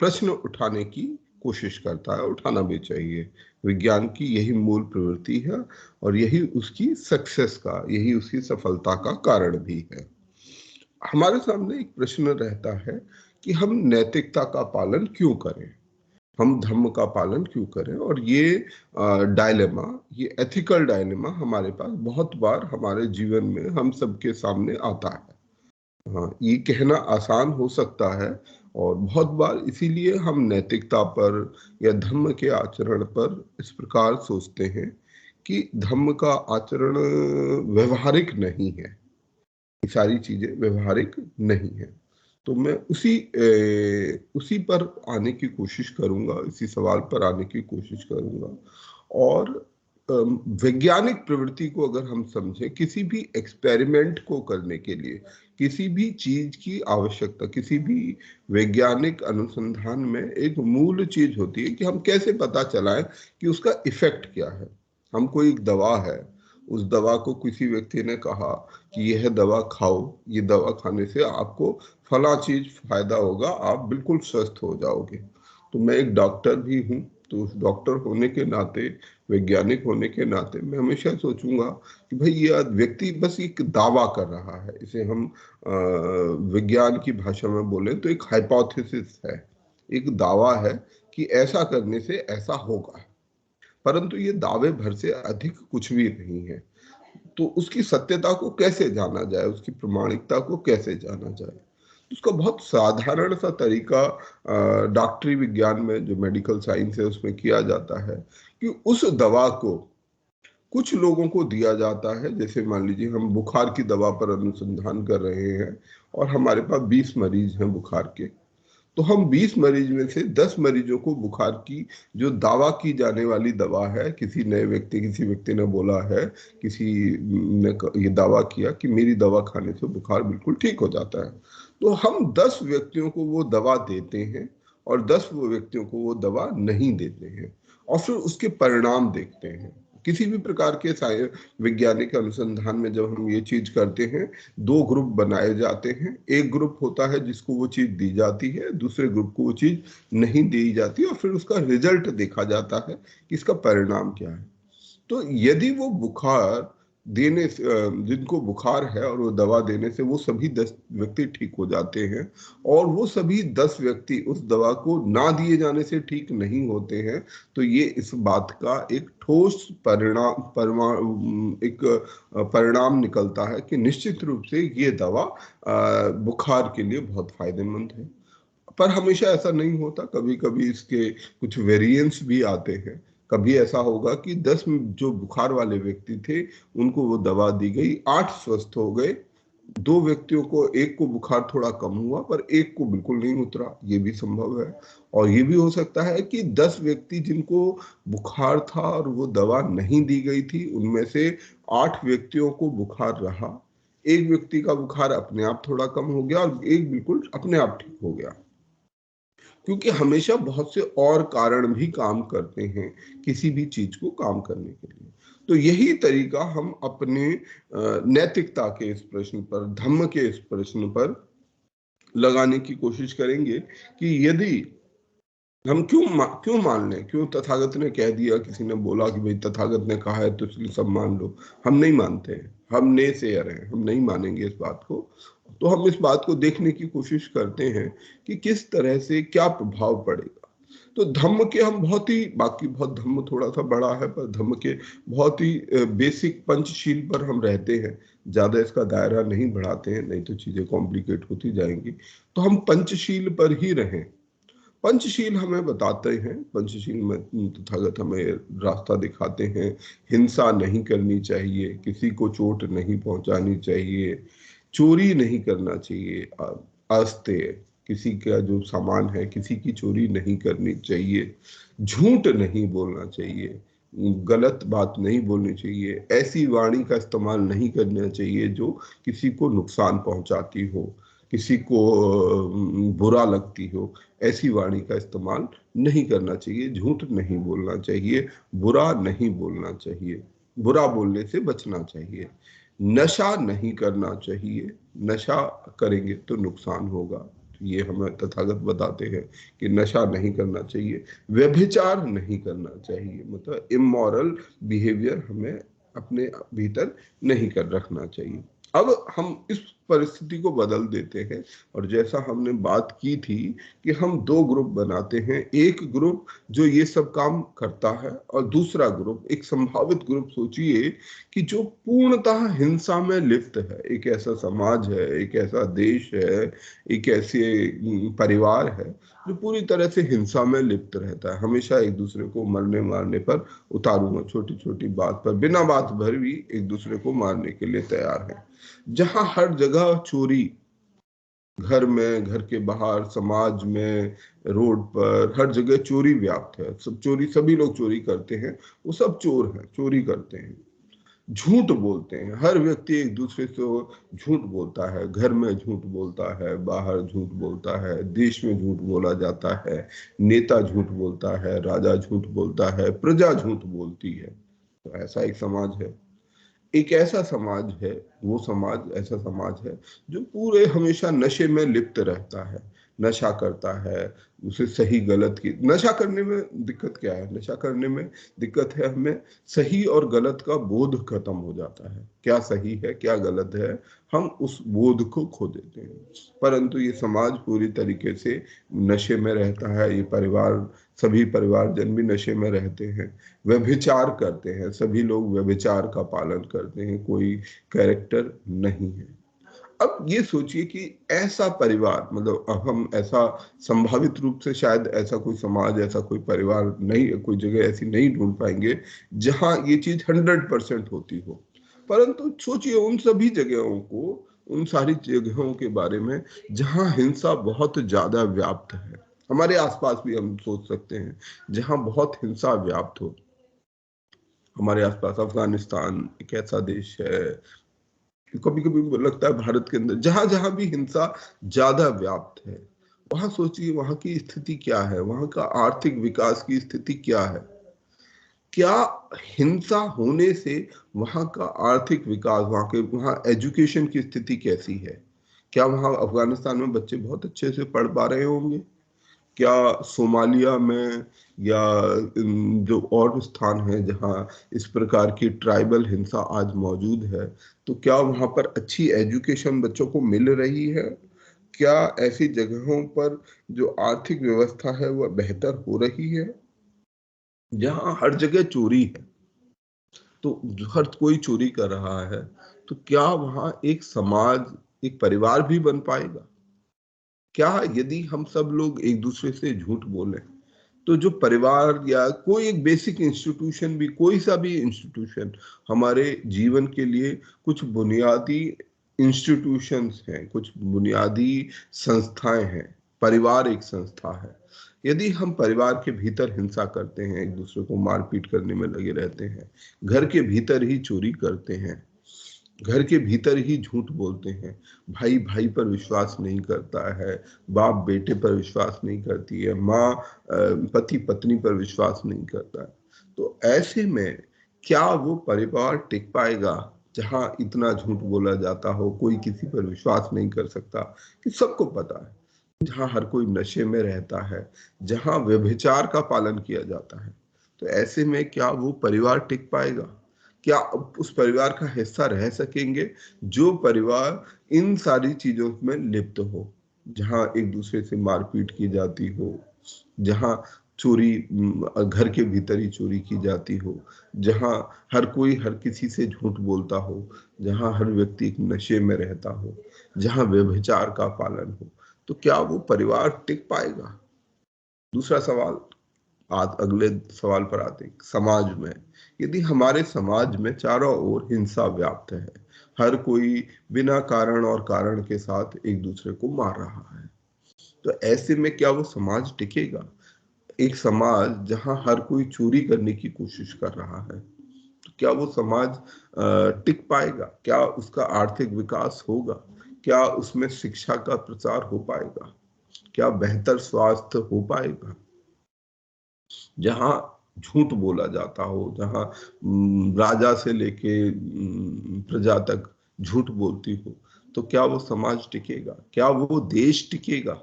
प्रश्न उठाने की कोशिश करता है, उठाना भी चाहिए। विज्ञान की यही मूल प्रवृत्ति है और यही उसकी सक्सेस का, यही उसकी सफलता का कारण भी है। हमारे सामने एक प्रश्न रहता है कि हम नैतिकता का पालन क्यों करें, हम धर्म का पालन क्यों करें। और ये डायलेमा, ये एथिकल डायलेमा हमारे पास बहुत बार हमारे जीवन में हम सबके सामने आता है। हाँ, ये कहना आसान हो सकता है और बहुत बार इसीलिए हम नैतिकता पर या धर्म के आचरण पर इस प्रकार सोचते हैं कि धर्म का आचरण व्यवहारिक नहीं है, ये सारी चीजें व्यवहारिक नहीं है। तो मैं उसी पर आने की कोशिश करूंगा, इसी सवाल पर आने की कोशिश करूंगा। और वैज्ञानिक प्रवृत्ति को अगर हम समझें, किसी भी एक्सपेरिमेंट को करने के लिए, किसी भी चीज की आवश्यकता, किसी भी वैज्ञानिक अनुसंधान में एक मूल चीज होती है कि हम कैसे पता चलाएं कि उसका इफेक्ट क्या है। हम कोई एक दवा है, उस दवा को किसी व्यक्ति ने कहा कि यह दवा खाओ, ये दवा खाने से आपको फला चीज फायदा होगा, आप बिल्कुल स्वस्थ हो जाओगे। तो मैं एक डॉक्टर भी हूँ, तो उस डॉक्टर होने के नाते, वैज्ञानिक होने के नाते मैं हमेशा सोचूंगा कि भाई ये व्यक्ति बस एक दावा कर रहा है। इसे हम विज्ञान की भाषा में बोले तो एक हाइपोथेसिस है, एक दावा है कि ऐसा करने से ऐसा होगा, परंतु ये दावे भर से अधिक कुछ भी नहीं है। तो उसकी सत्यता को कैसे जाना जाए, उसकी प्रमाणिकता को कैसे जाना जाए? उसका बहुत साधारण सा तरीका डॉक्टरी विज्ञान में, जो मेडिकल साइंस है, उसमें किया जाता है कि उस दवा को कुछ लोगों को दिया जाता है। जैसे मान लीजिए हम बुखार की दवा पर अनुसंधान कर रहे हैं और हमारे पास 20 मरीज हैं बुखार के, तो हम 20 मरीज में से 10 मरीजों को बुखार की जो दावा की जाने वाली दवा है, किसी व्यक्ति ने बोला है, किसी ने ये दावा किया कि मेरी दवा खाने से बुखार बिल्कुल ठीक हो जाता है, तो हम 10 व्यक्तियों को वो दवा देते हैं और 10 व्यक्तियों को वो दवा नहीं देते हैं, और फिर उसके परिणाम देखते हैं। किसी भी प्रकार के वैज्ञानिक अनुसंधान में जब हम ये चीज करते हैं, 2 ग्रुप बनाए जाते हैं। एक ग्रुप होता है जिसको वो चीज दी जाती है, दूसरे ग्रुप को वो चीज नहीं दी जाती, और फिर उसका रिजल्ट देखा जाता है कि इसका परिणाम क्या है। तो यदि वो बुखार देने से, जिनको बुखार है और वो दवा देने से वो सभी 10 व्यक्ति ठीक हो जाते हैं, और वो सभी 10 व्यक्ति उस दवा को ना दिए जाने से ठीक नहीं होते हैं, तो ये इस बात का एक ठोस परिणाम निकलता है कि निश्चित रूप से ये दवा बुखार के लिए बहुत फायदेमंद है। पर हमेशा ऐसा नहीं होता, कभी कभी इसके कुछ वेरिएंस भी आते हैं। कभी ऐसा होगा कि 10 जो बुखार वाले व्यक्ति थे उनको वो दवा दी गई, 8 स्वस्थ हो गए, 2 व्यक्तियों को, एक को बुखार थोड़ा कम हुआ पर एक को बिल्कुल नहीं उतरा, ये भी संभव है। और ये भी हो सकता है कि 10 व्यक्ति जिनको बुखार था और वो दवा नहीं दी गई थी, उनमें से 8 व्यक्तियों को बुखार रहा, एक व्यक्ति का बुखार अपने आप थोड़ा कम हो गया और एक बिल्कुल अपने आप ठीक हो गया। क्योंकि हमेशा बहुत से और कारण भी काम करते हैं किसी भी चीज को काम करने के लिए। तो यही तरीका हम अपने नैतिकता के इस प्रश्न पर, धम्म के इस प्रश्न पर लगाने की कोशिश करेंगे कि यदि हम क्यों मान लें, क्यों तथागत ने कह दिया, किसी ने बोला कि भाई तथागत ने कहा है तो इसलिए सब मान लो। हम नहीं मानते हैं, हम नेसेयर हैं, हम नहीं मानेंगे इस बात को। तो हम इस बात को देखने की कोशिश करते हैं कि किस तरह से क्या प्रभाव पड़ेगा। तो धम्म के हम बहुत ही, बाकी बहुत धम्म थोड़ा सा बड़ा है, पर धम्म के बहुत ही बेसिक पंचशील पर हम रहते हैं, ज्यादा इसका दायरा नहीं बढ़ाते हैं, नहीं तो चीजें कॉम्प्लिकेट होती जाएंगी। तो हम पंचशील पर ही रहें। पंचशील हमें बताते हैं, पंचशील में तथागत हमें रास्ता दिखाते हैं। हिंसा नहीं करनी चाहिए, किसी को चोट नहीं पहुंचानी चाहिए, चोरी नहीं करना चाहिए, अस्तेय किसी का जो सामान है किसी की चोरी नहीं करनी चाहिए, झूठ नहीं बोलना चाहिए, गलत बात नहीं बोलनी चाहिए, ऐसी वाणी का इस्तेमाल नहीं करना चाहिए जो किसी को नुकसान पहुंचाती हो, किसी को बुरा लगती हो, ऐसी वाणी का इस्तेमाल नहीं करना चाहिए, झूठ नहीं बोलना चाहिए, बुरा नहीं बोलना चाहिए, बुरा बोलने से बचना चाहिए, नशा नहीं करना चाहिए, नशा करेंगे तो नुकसान होगा, ये हमें तथागत बताते हैं कि नशा नहीं करना चाहिए, व्यभिचार नहीं करना चाहिए, मतलब इमोरल बिहेवियर हमें अपने भीतर नहीं कर रखना चाहिए। अब हम इस परिस्थिति को बदल देते हैं और जैसा हमने बात की थी कि हम 2 ग्रुप बनाते हैं, एक ग्रुप जो ये सब काम करता है और दूसरा ग्रुप, एक संभावित ग्रुप सोचिए कि जो पूर्णतः हिंसा में लिप्त है। एक ऐसा समाज है, एक ऐसा देश है, एक ऐसे परिवार है जो पूरी तरह से हिंसा में लिप्त रहता है, हमेशा एक दूसरे को मरने मारने पर उतारूंगा, छोटी छोटी बात पर, बिना बात भर भी एक दूसरे को मारने के लिए तैयार है। जहां हर जगह चोरी घर में, घर के बाहर, समाज में, रोड पर, हर जगह चोरी व्याप्त है। सब चोरी, सभी लोग चोरी करते हैं, वो सब चोर हैं, चोरी करते हैं, झूठ बोलते हैं। हर व्यक्ति एक दूसरे से झूठ बोलता है, घर में झूठ बोलता है, बाहर झूठ बोलता है, देश में झूठ बोला जाता है, नेता झूठ बोलता है, राजा झूठ बोलता है, प्रजा झूठ बोलती है। तो ऐसा एक समाज है। एक ऐसा समाज है, वो समाज ऐसा समाज है जो पूरे हमेशा नशे में लिप्त रहता है, नशा करता है। उसे सही गलत की, नशा करने में दिक्कत क्या है? नशा करने में दिक्कत है हमें सही और गलत का बोध खत्म हो जाता है। क्या सही है, क्या गलत है, हम उस बोध को खो देते हैं। परंतु ये समाज पूरी तरीके से नशे में रहता है। ये परिवार, सभी परिवारजन भी नशे में रहते हैं, व्यभिचार करते हैं, सभी लोग व्यभिचार का पालन करते हैं, कोई कैरेक्टर नहीं है। अब ये सोचिए कि ऐसा परिवार, मतलब अब हम ऐसा संभावित रूप से शायद ऐसा कोई समाज, ऐसा कोई परिवार नहीं, कोई जगह ऐसी नहीं ढूंढ पाएंगे जहां ये चीज 100% होती हो। परंतु सोचिए उन सभी जगहों को, उन सारी जगहों के बारे में जहां हिंसा बहुत ज्यादा व्याप्त है। हमारे आसपास भी हम सोच सकते हैं जहां बहुत हिंसा व्याप्त हो। हमारे आसपास अफगानिस्तान एक ऐसा देश है, कभी कभी लगता है भारत के अंदर जहां जहां भी हिंसा ज्यादा व्याप्त है, वहां सोचिए वहां की स्थिति क्या है, वहां का आर्थिक विकास की स्थिति क्या है। क्या हिंसा होने से वहां का आर्थिक विकास, वहां एजुकेशन की स्थिति कैसी है? क्या वहां अफगानिस्तान में बच्चे बहुत अच्छे से पढ़ पा रहे होंगे? क्या सोमालिया में या जो और स्थान है जहां इस प्रकार की ट्राइबल हिंसा आज मौजूद है, तो क्या वहां पर अच्छी एजुकेशन बच्चों को मिल रही है? क्या ऐसी जगहों पर जो आर्थिक व्यवस्था है वह बेहतर हो रही है? जहां हर जगह चोरी है, तो हर कोई चोरी कर रहा है, तो क्या वहां एक समाज, एक परिवार भी बन पाएगा? क्या यदि हम सब लोग एक दूसरे से झूठ बोलें, तो जो परिवार या कोई एक बेसिक इंस्टीट्यूशन भी, कोई सा भी इंस्टीट्यूशन हमारे जीवन के लिए कुछ बुनियादी इंस्टीट्यूशंस हैं, कुछ बुनियादी संस्थाएं हैं, परिवार एक संस्था है। यदि हम परिवार के भीतर हिंसा करते हैं, एक दूसरे को मारपीट करने में लगे रहते हैं, घर के भीतर ही चोरी करते हैं, घर के भीतर ही झूठ बोलते हैं, भाई भाई पर विश्वास नहीं करता है, बाप बेटे पर विश्वास नहीं करती है, माँ पति पत्नी पर विश्वास नहीं करता है, तो ऐसे में क्या वो परिवार टिक पाएगा जहां इतना झूठ बोला जाता हो, कोई किसी पर विश्वास नहीं कर सकता, कि सबको पता है, जहां हर कोई नशे में रहता है, जहां व्यभिचार का पालन किया जाता है, तो ऐसे में क्या वो परिवार टिक पाएगा? क्या उस परिवार का हिस्सा रह सकेंगे जो परिवार इन सारी चीजों में लिप्त हो, जहां एक दूसरे से मारपीट की जाती हो, जहां चोरी, घर के भीतर ही चोरी की जाती हो, जहां हर कोई हर किसी से झूठ बोलता हो, जहां हर व्यक्ति एक नशे में रहता हो, जहां व्यभिचार का पालन हो, तो क्या वो परिवार टिक पाएगा? दूसरा सवाल, आज अगले सवाल पर आते हैं, समाज में यदि हमारे समाज में चारों ओर हिंसा व्याप्त है, हर कोई बिना कारण और कारण के साथ एक दूसरे को मार रहा है, तो ऐसे में क्या वो समाज टिकेगा? एक समाज जहां हर कोई चोरी करने की कोशिश कर रहा है, तो क्या वो समाज टिक पाएगा? क्या उसका आर्थिक विकास होगा? क्या उसमें शिक्षा का प्रसार हो पाएगा? क्या बेहतर स्वास्थ्य हो पाएगा? जहां झूठ बोला जाता हो, जहां राजा से लेके प्रजा तक झूठ बोलती हो, तो क्या वो समाज टिकेगा? क्या वो देश टिकेगा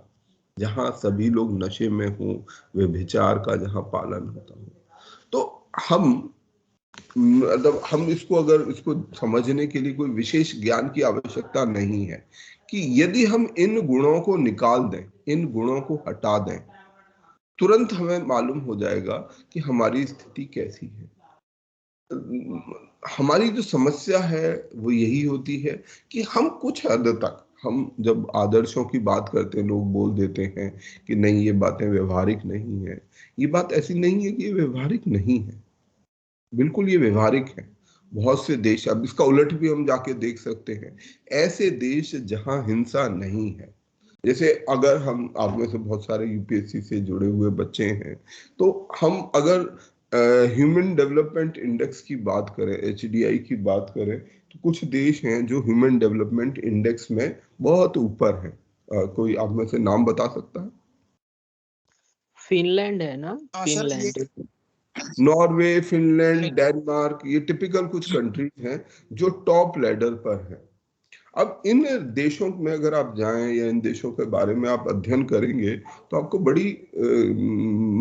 जहां सभी लोग नशे में हो, व्यभिचार का जहां पालन होता हो? तो हम, मतलब हम इसको, अगर इसको समझने के लिए कोई विशेष ज्ञान की आवश्यकता नहीं है, कि यदि हम इन गुणों को निकाल दें, इन गुणों को हटा दें, तुरंत हमें मालूम हो जाएगा कि हमारी स्थिति कैसी है। हमारी जो समस्या है वो यही होती है कि हम कुछ हद तक, हम जब आदर्शों की बात करते हैं, लोग बोल देते हैं कि नहीं ये बातें व्यवहारिक नहीं है। ये बात ऐसी नहीं है कि ये व्यवहारिक नहीं है, बिल्कुल ये व्यवहारिक है। बहुत से देश, अब इसका उलट भी हम जाके देख सकते हैं, ऐसे देश जहां हिंसा नहीं है, जैसे अगर हम, आप में से बहुत सारे यूपीएससी से जुड़े हुए बच्चे हैं, तो हम अगर ह्यूमन डेवलपमेंट इंडेक्स की बात करें, एचडीआई की बात करें, तो कुछ देश हैं जो ह्यूमन डेवलपमेंट इंडेक्स में बहुत ऊपर हैं। कोई आप में से नाम बता सकता है? फिनलैंड है ना? हाँ सर, ये फिनलैंड, नॉर्वे, फिनलैंड, डेनमार्क, ये टिपिकल कुछ कंट्रीज हैं जो टॉप लेडर पर हैं। अब इन देशों में अगर आप जाएं या इन देशों के बारे में आप अध्ययन करेंगे तो आपको बड़ी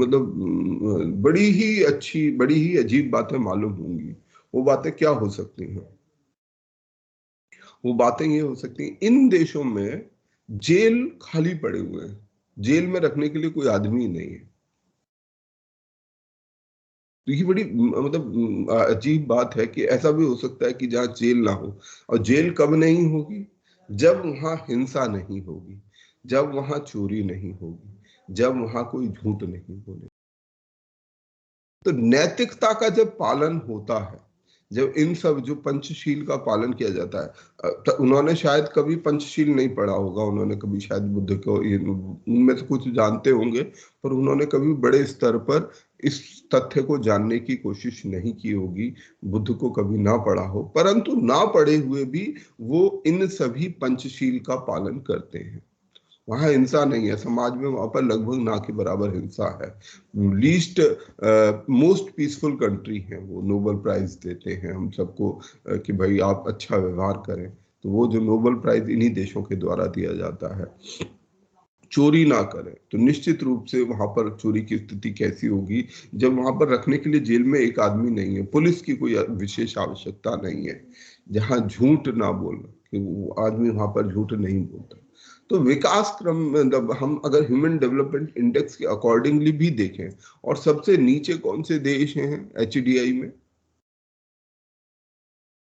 मतलब बड़ी ही अच्छी, बड़ी ही अजीब बातें मालूम होंगी। वो बातें क्या हो सकती हैं? वो बातें ये हो सकती हैं, इन देशों में जेल खाली पड़े हुए हैं, जेल में रखने के लिए कोई आदमी नहीं है। तो ये बड़ी मतलब अजीब बात है कि ऐसा भी हो सकता है कि जहाँ जेल ना हो। और जेल कब नहीं होगी? जब वहां हिंसा नहीं होगी, जब वहां चोरी नहीं होगी, जब वहां कोई झूठ नहीं बोले। तो नैतिकता का जब पालन होता है, जब इन सब जो पंचशील का पालन किया जाता है, तो उन्होंने शायद कभी पंचशील नहीं पढ़ा होगा, उन्होंने कभी शायद बुद्ध को, उनमें से कुछ जानते होंगे, पर उन्होंने कभी बड़े स्तर पर इस तथ्य को जानने की कोशिश नहीं की होगी, बुद्ध को कभी ना पढ़ा हो। परंतु ना पढ़े हुए भी वो इन सभी पंचशील का पालन करते हैं। वहां हिंसा नहीं है समाज में, वहां पर लगभग ना के बराबर हिंसा है। लीस्ट मोस्ट पीसफुल कंट्री है वो। नोबेल प्राइज देते हैं हम सबको कि भाई आप अच्छा व्यवहार करें, तो वो जो नोबेल प्राइज इन्हीं देशों के द्वारा दिया जाता है। चोरी ना करें, तो निश्चित रूप से वहां पर चोरी की स्थिति कैसी होगी जब वहां पर रखने के लिए जेल में एक आदमी नहीं है, पुलिस की कोई विशेष आवश्यकता नहीं है, जहां झूठ ना बोलना, कि वो आदमी वहां पर झूठ नहीं बोलता। तो विकास क्रम मतलब हम अगर ह्यूमन डेवलपमेंट इंडेक्स के अकॉर्डिंगली भी देखें, और सबसे नीचे कौन से देश हैं एचडीआई में?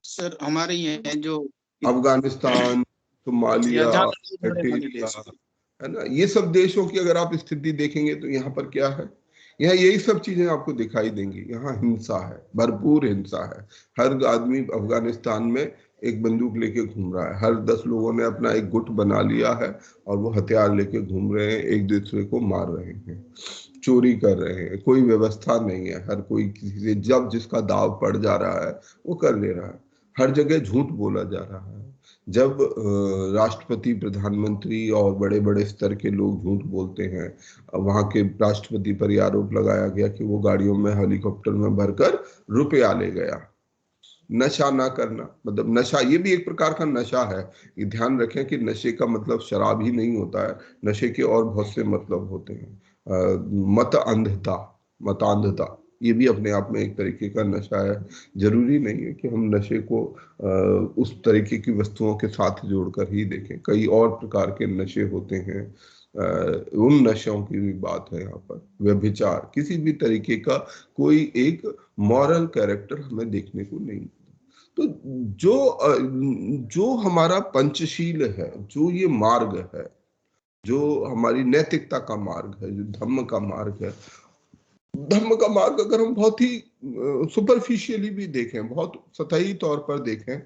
सर हमारे ये है जो अफगानिस्तान, सोमालिया, जहाँ नाइजीरिया, है ना। ये सब देशों की अगर आप स्थिति देखेंगे तो यहाँ पर क्या है? यहाँ यही सब चीजें आपको दिखाई देंगी। यहाँ हिंसा है, भरपूर हिंसा है। हर आदमी अफगानिस्तान में एक बंदूक लेके घूम रहा है, हर 10 लोगों ने अपना एक गुट बना लिया है और वो हथियार लेके घूम रहे हैं, एक दूसरे को मार रहे हैं, चोरी कर रहे हैं। कोई व्यवस्था नहीं है, हर कोई किसी से जब जिसका दाव पड़ जा रहा है वो कर ले रहा है। हर जगह झूठ बोला जा रहा है। जब राष्ट्रपति, प्रधानमंत्री और बड़े बड़े स्तर के लोग झूठ बोलते हैं, वहां के राष्ट्रपति पर यह आरोप लगाया गया कि वो गाड़ियों में, हेलीकॉप्टर में भरकर रुपया ले गया। नशा ना करना, मतलब नशा ये भी एक प्रकार का नशा है। ये ध्यान रखें कि नशे का मतलब शराब ही नहीं होता है, नशे के और बहुत से मतलब होते हैं। मत अंधता, मतांधता, ये भी अपने आप में एक तरीके का नशा है। जरूरी नहीं है कि हम नशे को उस तरीके की वस्तुओं के साथ जोड़कर ही देखें, कई और प्रकार के नशे होते हैं। उन नशों की भी बात है यहाँ पर। व्यभिचार, किसी भी तरीके का कोई एक मॉरल कैरेक्टर हमें देखने को नहीं। तो जो हमारा पंचशील है, जो ये मार्ग है, जो हमारी नैतिकता का मार्ग है, जो धर्म का मार्ग है, धर्म का मार्ग अगर हम बहुत ही सुपरफिशियली भी देखें, बहुत सतही तौर पर देखें,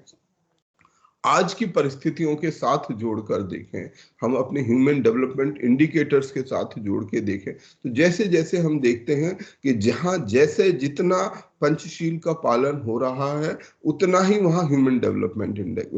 आज की परिस्थितियों के साथ जोड़कर देखें, हम अपने ह्यूमन डेवलपमेंट इंडिकेटर्स के साथ जोड़ के देखें, तो जैसे जैसे हम देखते हैं कि जहां जैसे जितना पंचशील का पालन हो रहा है, उतना ही वहां ह्यूमन डेवलपमेंट इंडेक्स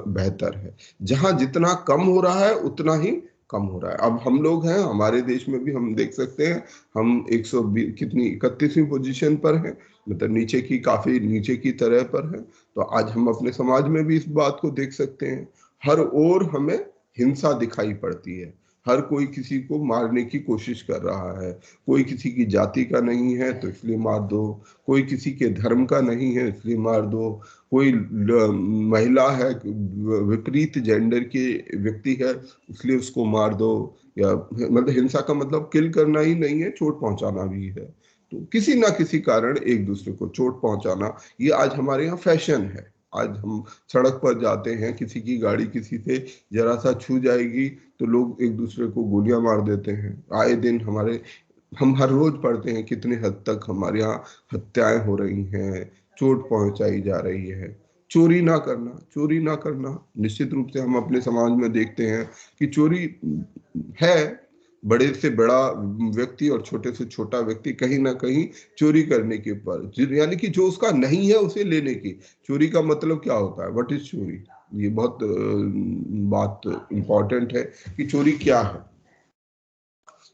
बेहतर है। जहां जितना कम हो रहा है, उतना ही कम हो रहा है। अब हम लोग हैं, हमारे देश में भी हम देख सकते हैं, हम 120 कितनी 31वीं पोजीशन पर हैं, मतलब नीचे की, काफी नीचे की तरह पर है। तो आज हम अपने समाज में भी इस बात को देख सकते हैं, हर ओर हमें हिंसा दिखाई पड़ती है। हर कोई किसी को मारने की कोशिश कर रहा है। कोई किसी की जाति का नहीं है तो इसलिए मार दो, कोई किसी के धर्म का नहीं है इसलिए मार दो, कोई महिला है, विपरीत जेंडर के व्यक्ति है इसलिए उसको मार दो। या मतलब हिंसा का मतलब किल करना ही नहीं है, चोट पहुंचाना भी है। तो किसी ना किसी कारण एक दूसरे को चोट पहुंचाना, ये आज हमारे यहाँ फैशन है। आज हम सड़क पर जाते हैं, किसी की गाड़ी किसी से जरा सा छू जाएगी तो लोग एक दूसरे को गोलियां मार देते हैं। आए दिन हम हर रोज पढ़ते हैं कितने हद तक हमारे यहाँ हत्याएं हो रही हैं, चोट पहुंचाई जा रही है। चोरी ना करना, चोरी ना करना। निश्चित रूप से हम अपने समाज में देखते हैं कि चोरी है, बड़े से बड़ा व्यक्ति और छोटे से छोटा व्यक्ति कहीं ना कहीं चोरी करने के ऊपर, यानी कि जो उसका नहीं है उसे लेने की। चोरी का मतलब क्या होता है, व्हाट इज चोरी? ये बहुत बात इंपॉर्टेंट है कि चोरी क्या है।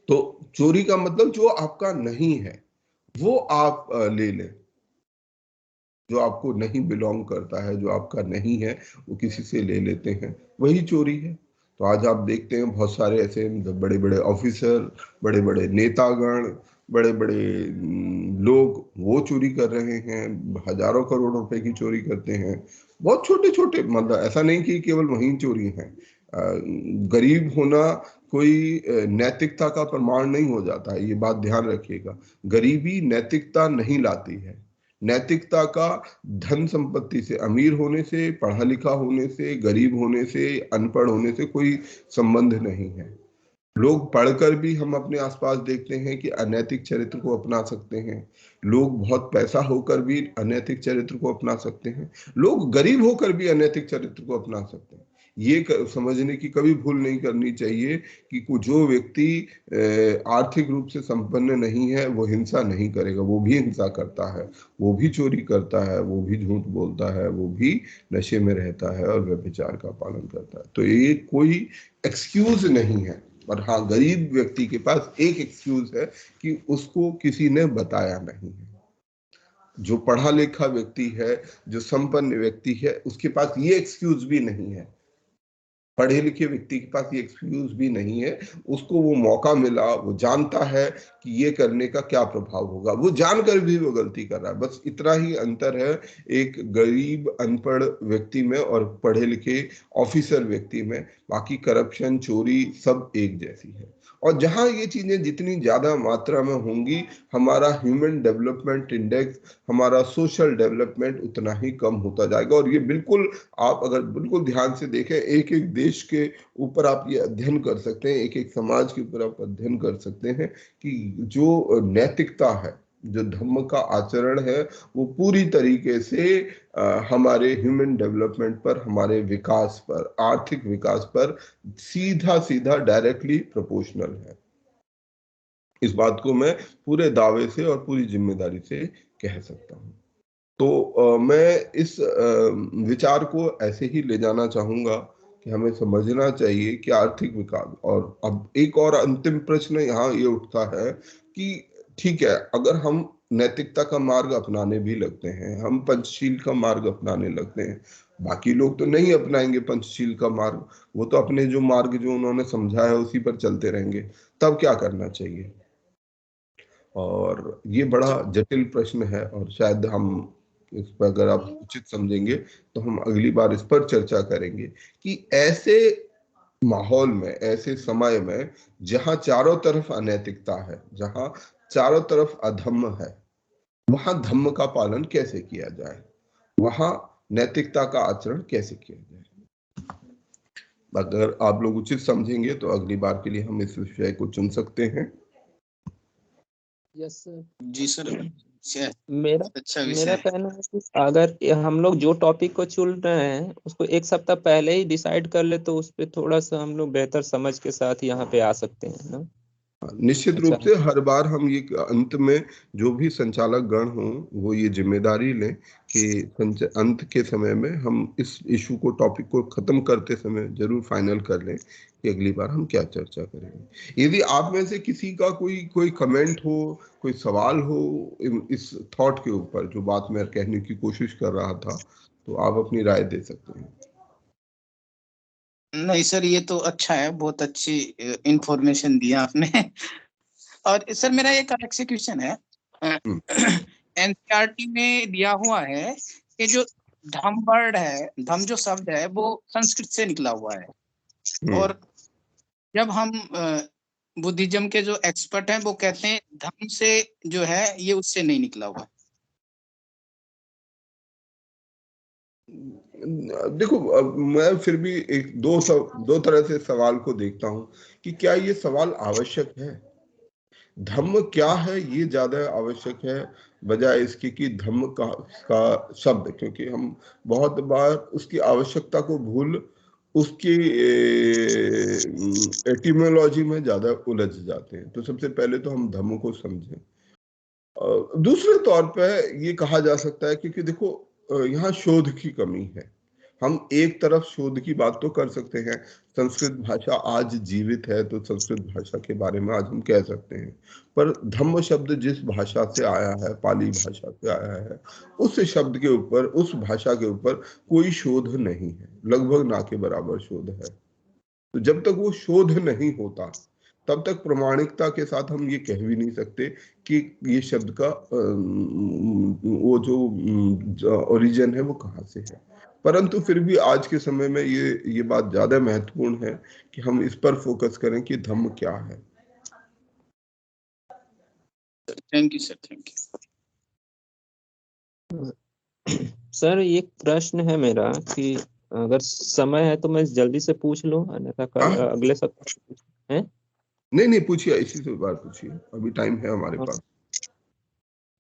तो चोरी का मतलब जो आपका नहीं है वो आप ले लें, जो आपको नहीं बिलोंग करता है, जो आपका नहीं है वो किसी से ले लेते हैं, वही चोरी है। तो आज आप देखते हैं बहुत सारे ऐसे बड़े बड़े ऑफिसर, बड़े बड़े नेतागण, बड़े बड़े लोग वो चोरी कर रहे हैं, हजारों करोड़ रुपए की चोरी करते हैं। बहुत छोटे छोटे, मतलब ऐसा नहीं कि केवल वही चोरी है। गरीब होना कोई नैतिकता का प्रमाण नहीं हो जाता है, ये बात ध्यान रखिएगा। गरीबी नैतिकता नहीं लाती है। नैतिकता का धन संपत्ति से, अमीर होने से, पढ़ा लिखा होने से, गरीब होने से, अनपढ़ होने से कोई संबंध नहीं है। लोग पढ़कर भी हम अपने आसपास देखते हैं कि अनैतिक चरित्र को अपना सकते हैं। लोग बहुत पैसा होकर भी अनैतिक चरित्र को अपना सकते हैं। लोग गरीब होकर भी अनैतिक चरित्र को अपना सकते हैं। ये समझने की कभी भूल नहीं करनी चाहिए कि जो व्यक्ति आर्थिक रूप से संपन्न नहीं है वो हिंसा नहीं करेगा। वो भी हिंसा करता है, वो भी चोरी करता है, वो भी झूठ बोलता है, वो भी नशे में रहता है और व्यभिचार का पालन करता है। तो ये कोई एक्सक्यूज नहीं है। और हाँ, गरीब व्यक्ति के पास एक एक्सक्यूज है कि उसको किसी ने बताया नहीं है। जो पढ़ा लिखा व्यक्ति है, जो संपन्न व्यक्ति है, उसके पास ये एक्सक्यूज भी नहीं है। पढ़े लिखे व्यक्ति के पास ये एक्सक्यूज भी नहीं है। उसको वो मौका मिला, वो जानता है कि ये करने का क्या प्रभाव होगा, वो जानकर भी वो गलती कर रहा है। बस इतना ही अंतर है एक गरीब अनपढ़ व्यक्ति में और पढ़े लिखे ऑफिसर व्यक्ति में। बाकी करप्शन, चोरी सब एक जैसी है। और जहां ये चीजें जितनी ज्यादा मात्रा में होंगी, हमारा ह्यूमन डेवलपमेंट इंडेक्स, हमारा सोशल डेवलपमेंट उतना ही कम होता जाएगा। और ये बिल्कुल, आप अगर बिल्कुल ध्यान से देखें, एक एक देश के ऊपर आप ये अध्ययन कर सकते हैं, एक एक समाज के ऊपर आप अध्ययन कर सकते हैं कि जो नैतिकता है, जो धर्म का आचरण है, वो पूरी तरीके से हमारे ह्यूमन डेवलपमेंट पर, हमारे विकास पर, आर्थिक विकास पर सीधा सीधा डायरेक्टली प्रोपोर्शनल है। इस बात को मैं पूरे दावे से और पूरी जिम्मेदारी से कह सकता हूं। तो मैं इस विचार को ऐसे ही ले जाना चाहूंगा कि हमें समझना चाहिए कि आर्थिक विकास, और अब एक और अंतिम प्रश्न यहाँ ये उठता है कि ठीक है, अगर हम नैतिकता का मार्ग अपनाने भी लगते हैं, हम पंचशील का मार्ग अपनाने लगते हैं, बाकी लोग तो नहीं अपनाएंगे पंचशील का मार्ग, वो तो अपने जो मार्ग जो उन्होंने समझा है उसी पर चलते रहेंगे, तब क्या करना चाहिए? और ये बड़ा जटिल प्रश्न है, और शायद हम इस पर, अगर आप उचित समझेंगे तो हम अगली बार इस पर चर्चा करेंगे कि ऐसे माहौल में, ऐसे समय में जहां चारों तरफ अनैतिकता है, जहां चारों तरफ अधर्म है, वहां धम्म का पालन कैसे किया जाए, वहां नैतिकता का आचरण कैसे किया जाए। अगर आप लोग उचित समझेंगे तो अगली बार के लिए हम इस विषय को चुन सकते हैं। Yes sir. जी सर। मेरा अच्छा मेरा कहना है कि अगर हम लोग जो टॉपिक को चुन रहे हैं उसको एक सप्ताह पहले ही डिसाइड कर ले तो उस पर थोड़ा सा हम लोग बेहतर समझ के साथ यहाँ पे आ सकते हैं ना। निश्चित रूप से हर बार हम ये अंत में जो भी संचालक गण हों वो ये जिम्मेदारी लें कि अंत के समय में हम इस इशू को, टॉपिक को खत्म करते समय जरूर फाइनल कर लें कि अगली बार हम क्या चर्चा करेंगे। यदि आप में से किसी का कोई कमेंट हो, कोई सवाल हो इस थॉट के ऊपर, जो बात मैं कहने की कोशिश कर रहा था, तो आप अपनी राय दे सकते हैं। नहीं सर, ये तो अच्छा है, बहुत अच्छी इंफॉर्मेशन दिया आपने। और सर मेरा एक अलग क्वेश्चन है। एनसीईआरटी में दिया हुआ है कि जो धम वर्ड है, धम जो शब्द है वो संस्कृत से निकला हुआ है, और जब हम बुद्धिज्म के जो एक्सपर्ट हैं वो कहते हैं धम से जो है ये उससे नहीं निकला हुआ है। देखो, मैं फिर भी दो तरह से सवाल को देखता हूं कि क्या ये सवाल आवश्यक है। धम्म क्या है ये ज्यादा आवश्यक है, बजाय इसके कि धम्म का शब्द, क्योंकि हम बहुत बार उसकी आवश्यकता को भूल उसकी एटिमोलॉजी में ज्यादा उलझ जाते हैं। तो सबसे पहले तो हम धम्म को समझें। दूसरे तौर पे ये कहा जा सकता है, क्योंकि देखो यहाँ शोध की कमी है। हम एक तरफ शोध की बात तो कर सकते हैं, संस्कृत भाषा आज जीवित है तो संस्कृत भाषा के बारे में आज हम कह सकते हैं, पर धम्म शब्द जिस भाषा से आया है, पाली भाषा से आया है, उस शब्द के ऊपर, उस भाषा के ऊपर कोई शोध नहीं है, लगभग ना के बराबर शोध है। तो जब तक वो शोध नहीं होता तब तक प्रमाणिकता के साथ हम ये कह भी नहीं सकते कि ये शब्द का वो जो ओरिजिन है वो कहाँ से है। परंतु फिर भी आज के समय में ये बात ज्यादा महत्वपूर्ण है कि हम इस पर फोकस करें कि धम्म क्या है। Thank you sir, thank you sir. एक प्रश्न है मेरा कि अगर समय है तो मैं जल्दी से पूछ लूं, अन्यथा कल अगले सप्ताह है। नहीं पूछिए, इसी से बात पूछिए, अभी टाइम है हमारे पास।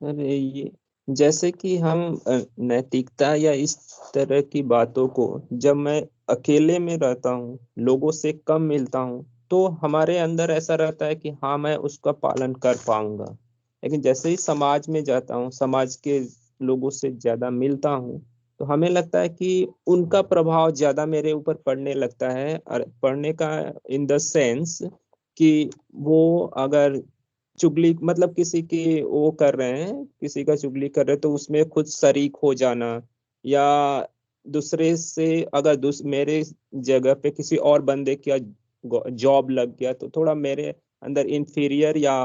अरे ये जैसे कि हम नैतिकता या इस तरह की बातों को जब मैं अकेले में रहता हूँ, लोगों से कम मिलता हूँ, तो हमारे अंदर ऐसा रहता है कि हाँ मैं उसका पालन कर पाऊंगा। लेकिन जैसे ही समाज में जाता हूँ, समाज के लोगों से ज्यादा मिलता हूँ, तो हमें लगता है कि उनका प्रभाव ज्यादा मेरे ऊपर पड़ने लगता है। और पड़ने का इन द सेंस कि वो अगर चुगली, मतलब किसी की वो कर रहे हैं, किसी का चुगली कर रहे हैं, तो उसमें खुद शरीक हो जाना, या दूसरे से अगर मेरे जगह पे किसी और बंदे का जॉब लग गया तो थोड़ा मेरे अंदर इंफीरियर या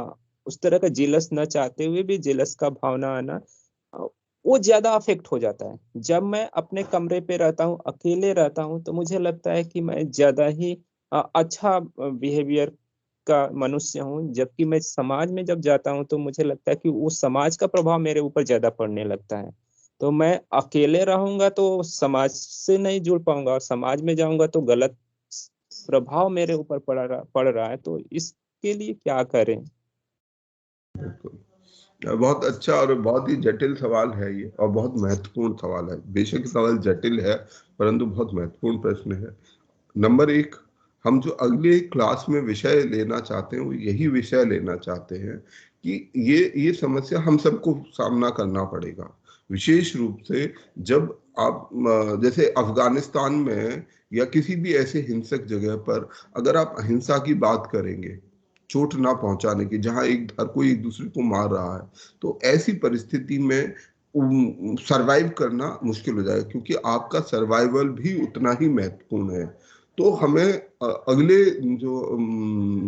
उस तरह का जिलस, न चाहते हुए भी जिलस का भावना आना, वो ज्यादा अफेक्ट हो जाता है। जब मैं अपने कमरे पे रहता हूँ, अकेले रहता हूँ, तो मुझे लगता है कि मैं ज्यादा ही अच्छा बिहेवियर का मनुष्य हूँ। जबकि मैं समाज में जब जाता हूँ तो मुझे लगता है कि वो समाज का प्रभाव मेरे ऊपर ज्यादा पड़ने लगता है। तो मैं अकेले रहूंगा तो समाज से नहीं जुड़ पाऊंगा, और समाज में जाऊंगा तो गलत प्रभाव मेरे ऊपर पड़ रहा है। तो इसके लिए क्या करें? बहुत अच्छा और बहुत ही जटिल सवाल है ये, और बहुत महत्वपूर्ण सवाल है। बेशक सवाल जटिल है परंतु बहुत महत्वपूर्ण प्रश्न है। नंबर एक, हम जो अगले क्लास में विषय लेना चाहते हैं वो यही विषय लेना चाहते हैं कि ये समस्या हम सबको सामना करना पड़ेगा। विशेष रूप से जब आप जैसे अफगानिस्तान में या किसी भी ऐसे हिंसक जगह पर अगर आप अहिंसा की बात करेंगे, चोट ना पहुंचाने की, जहां हर कोई एक दूसरे को मार रहा है, तो ऐसी परिस्थिति में सरवाइव करना मुश्किल हो जाएगा, क्योंकि आपका सर्वाइवल भी उतना ही महत्वपूर्ण है। तो हमें अगले जो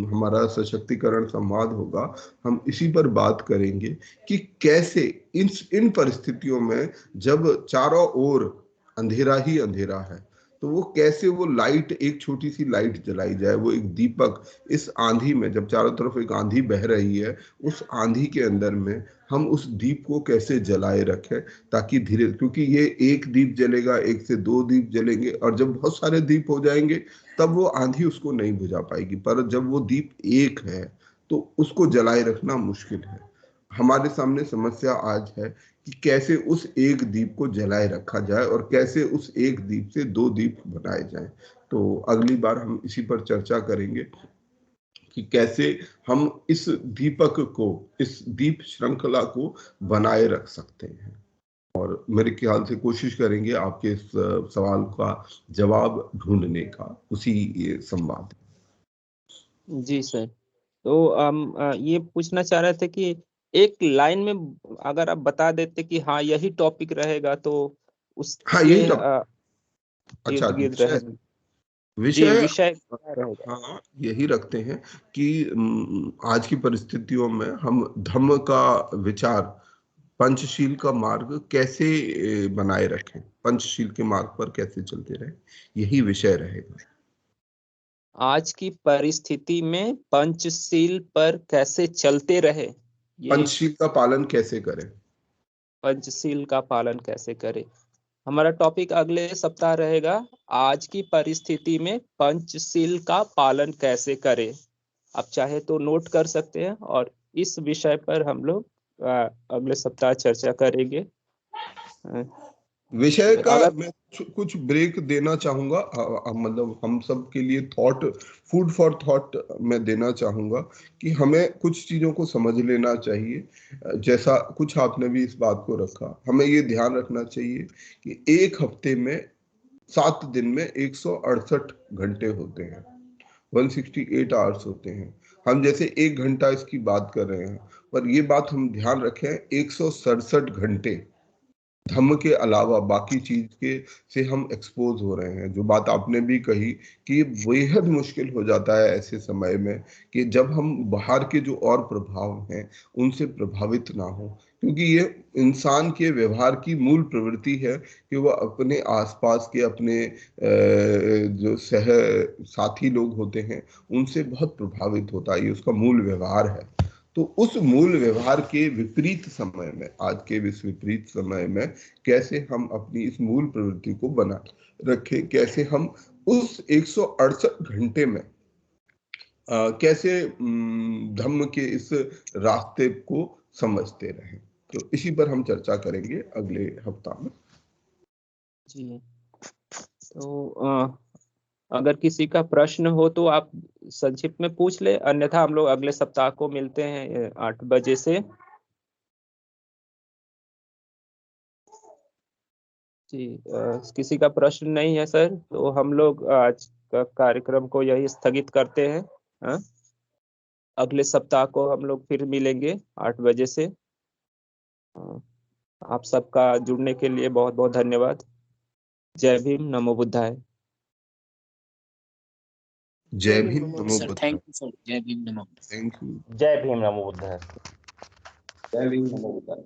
हमारा सशक्तिकरण संवाद होगा, हम इसी पर बात करेंगे कि कैसे इन परिस्थितियों में जब चारों ओर अंधेरा ही अंधेरा है, तो वो कैसे वो लाइट, एक छोटी सी लाइट जलाई जाए, वो एक दीपक इस आंधी में, जब चारों तरफ एक आंधी बह रही है, उस आंधी के अंदर में हम उस दीप को कैसे जलाए रखें, ताकि धीरे, क्योंकि ये एक दीप जलेगा, एक से दो दीप जलेंगे, और जब बहुत सारे दीप हो जाएंगे तब वो आंधी उसको नहीं बुझा पाएगी। पर जब वो दीप एक है तो उसको जलाए रखना मुश्किल है। हमारे सामने समस्या आज है कि कैसे उस एक दीप को जलाए रखा जाए और कैसे उस एक दीप से दो दीप बनाए जाएं। तो अगली बार हम इसी पर चर्चा करेंगे कि कैसे हम इस दीपक को, इस दीप श्रृंखला को बनाए रख सकते हैं। और मेरे ख्याल से कोशिश करेंगे आपके इस सवाल का जवाब ढूंढने का उसी संवाद। जी सर। तो हम ये पूछना चाह रहे थे कि एक लाइन में अगर आप बता देते कि हाँ यही टॉपिक रहेगा, तो हाँ, उसके यही टॉपिक। अच्छा, इर्द गिर्द रहेगा। जी, विषय क्या रहेगा? हाँ, यही रखते हैं कि आज की परिस्थितियों में हम धम्म का विचार, पंचशील का मार्ग कैसे बनाए रखें, पंचशील के मार्ग पर कैसे चलते रहे, यही विषय रहेगा। आज की परिस्थिति में पंचशील पर कैसे चलते रहे, ये पंचशील का पालन कैसे करें। पंचशील का पालन कैसे करें, हमारा टॉपिक अगले सप्ताह रहेगा। आज की परिस्थिति में पंचशील का पालन कैसे करें। आप चाहे तो नोट कर सकते हैं और इस विषय पर हम लोग अगले सप्ताह चर्चा करेंगे। विषय का अगर मैं कुछ ब्रेक देना चाहूंगा, मतलब हम सब के लिए फूड फॉर थॉट मैं देना चाहूंगा कि हमें कुछ चीजों को समझ लेना चाहिए। जैसा कुछ आपने भी इस बात को रखा, हमें ये ध्यान रखना चाहिए कि एक हफ्ते में 7 दिन में 168 घंटे होते हैं, 168 आवर्स होते हैं। हम जैसे 1 घंटा इसकी बात कर रहे हैं, पर ये बात हम ध्यान रखें 167 घंटे धम्म के अलावा बाकी चीज के से हम एक्सपोज हो रहे हैं। जो बात आपने भी कही कि बेहद मुश्किल हो जाता है ऐसे समय में कि जब हम बाहर के जो और प्रभाव हैं उनसे प्रभावित ना हो, क्योंकि ये इंसान के व्यवहार की मूल प्रवृत्ति है कि वह अपने आसपास के अपने जो साथी लोग होते हैं उनसे बहुत प्रभावित होता है, ये उसका मूल व्यवहार है। तो उस मूल व्यवहार के विपरीत समय में, आज के इस विपरीत समय में कैसे हम अपनी इस मूल प्रवृत्ति को बना रखें, कैसे हम उस 168 घंटे में कैसे धम्म के इस रास्ते को समझते रहें। तो इसी पर हम चर्चा करेंगे अगले हफ्ता में। जी, तो अगर किसी का प्रश्न हो तो आप संक्षिप्त में पूछ ले, अन्यथा हम लोग अगले सप्ताह को मिलते हैं 8 बजे से। जी, किसी का प्रश्न नहीं है सर, तो हम लोग आज का कार्यक्रम को यही स्थगित करते हैं। अगले सप्ताह को हम लोग फिर मिलेंगे 8 बजे से। आप सबका जुड़ने के लिए बहुत बहुत धन्यवाद। जय भीम, नमो बुद्धाय। जय भीम, नमो सर, बुद्धाय। थैंक यू सर, जय भीम, नमो बुद्धाय। Thank you. जय भीम, नमो बुद्धाय। जय भीम, नमो बुद्धाय।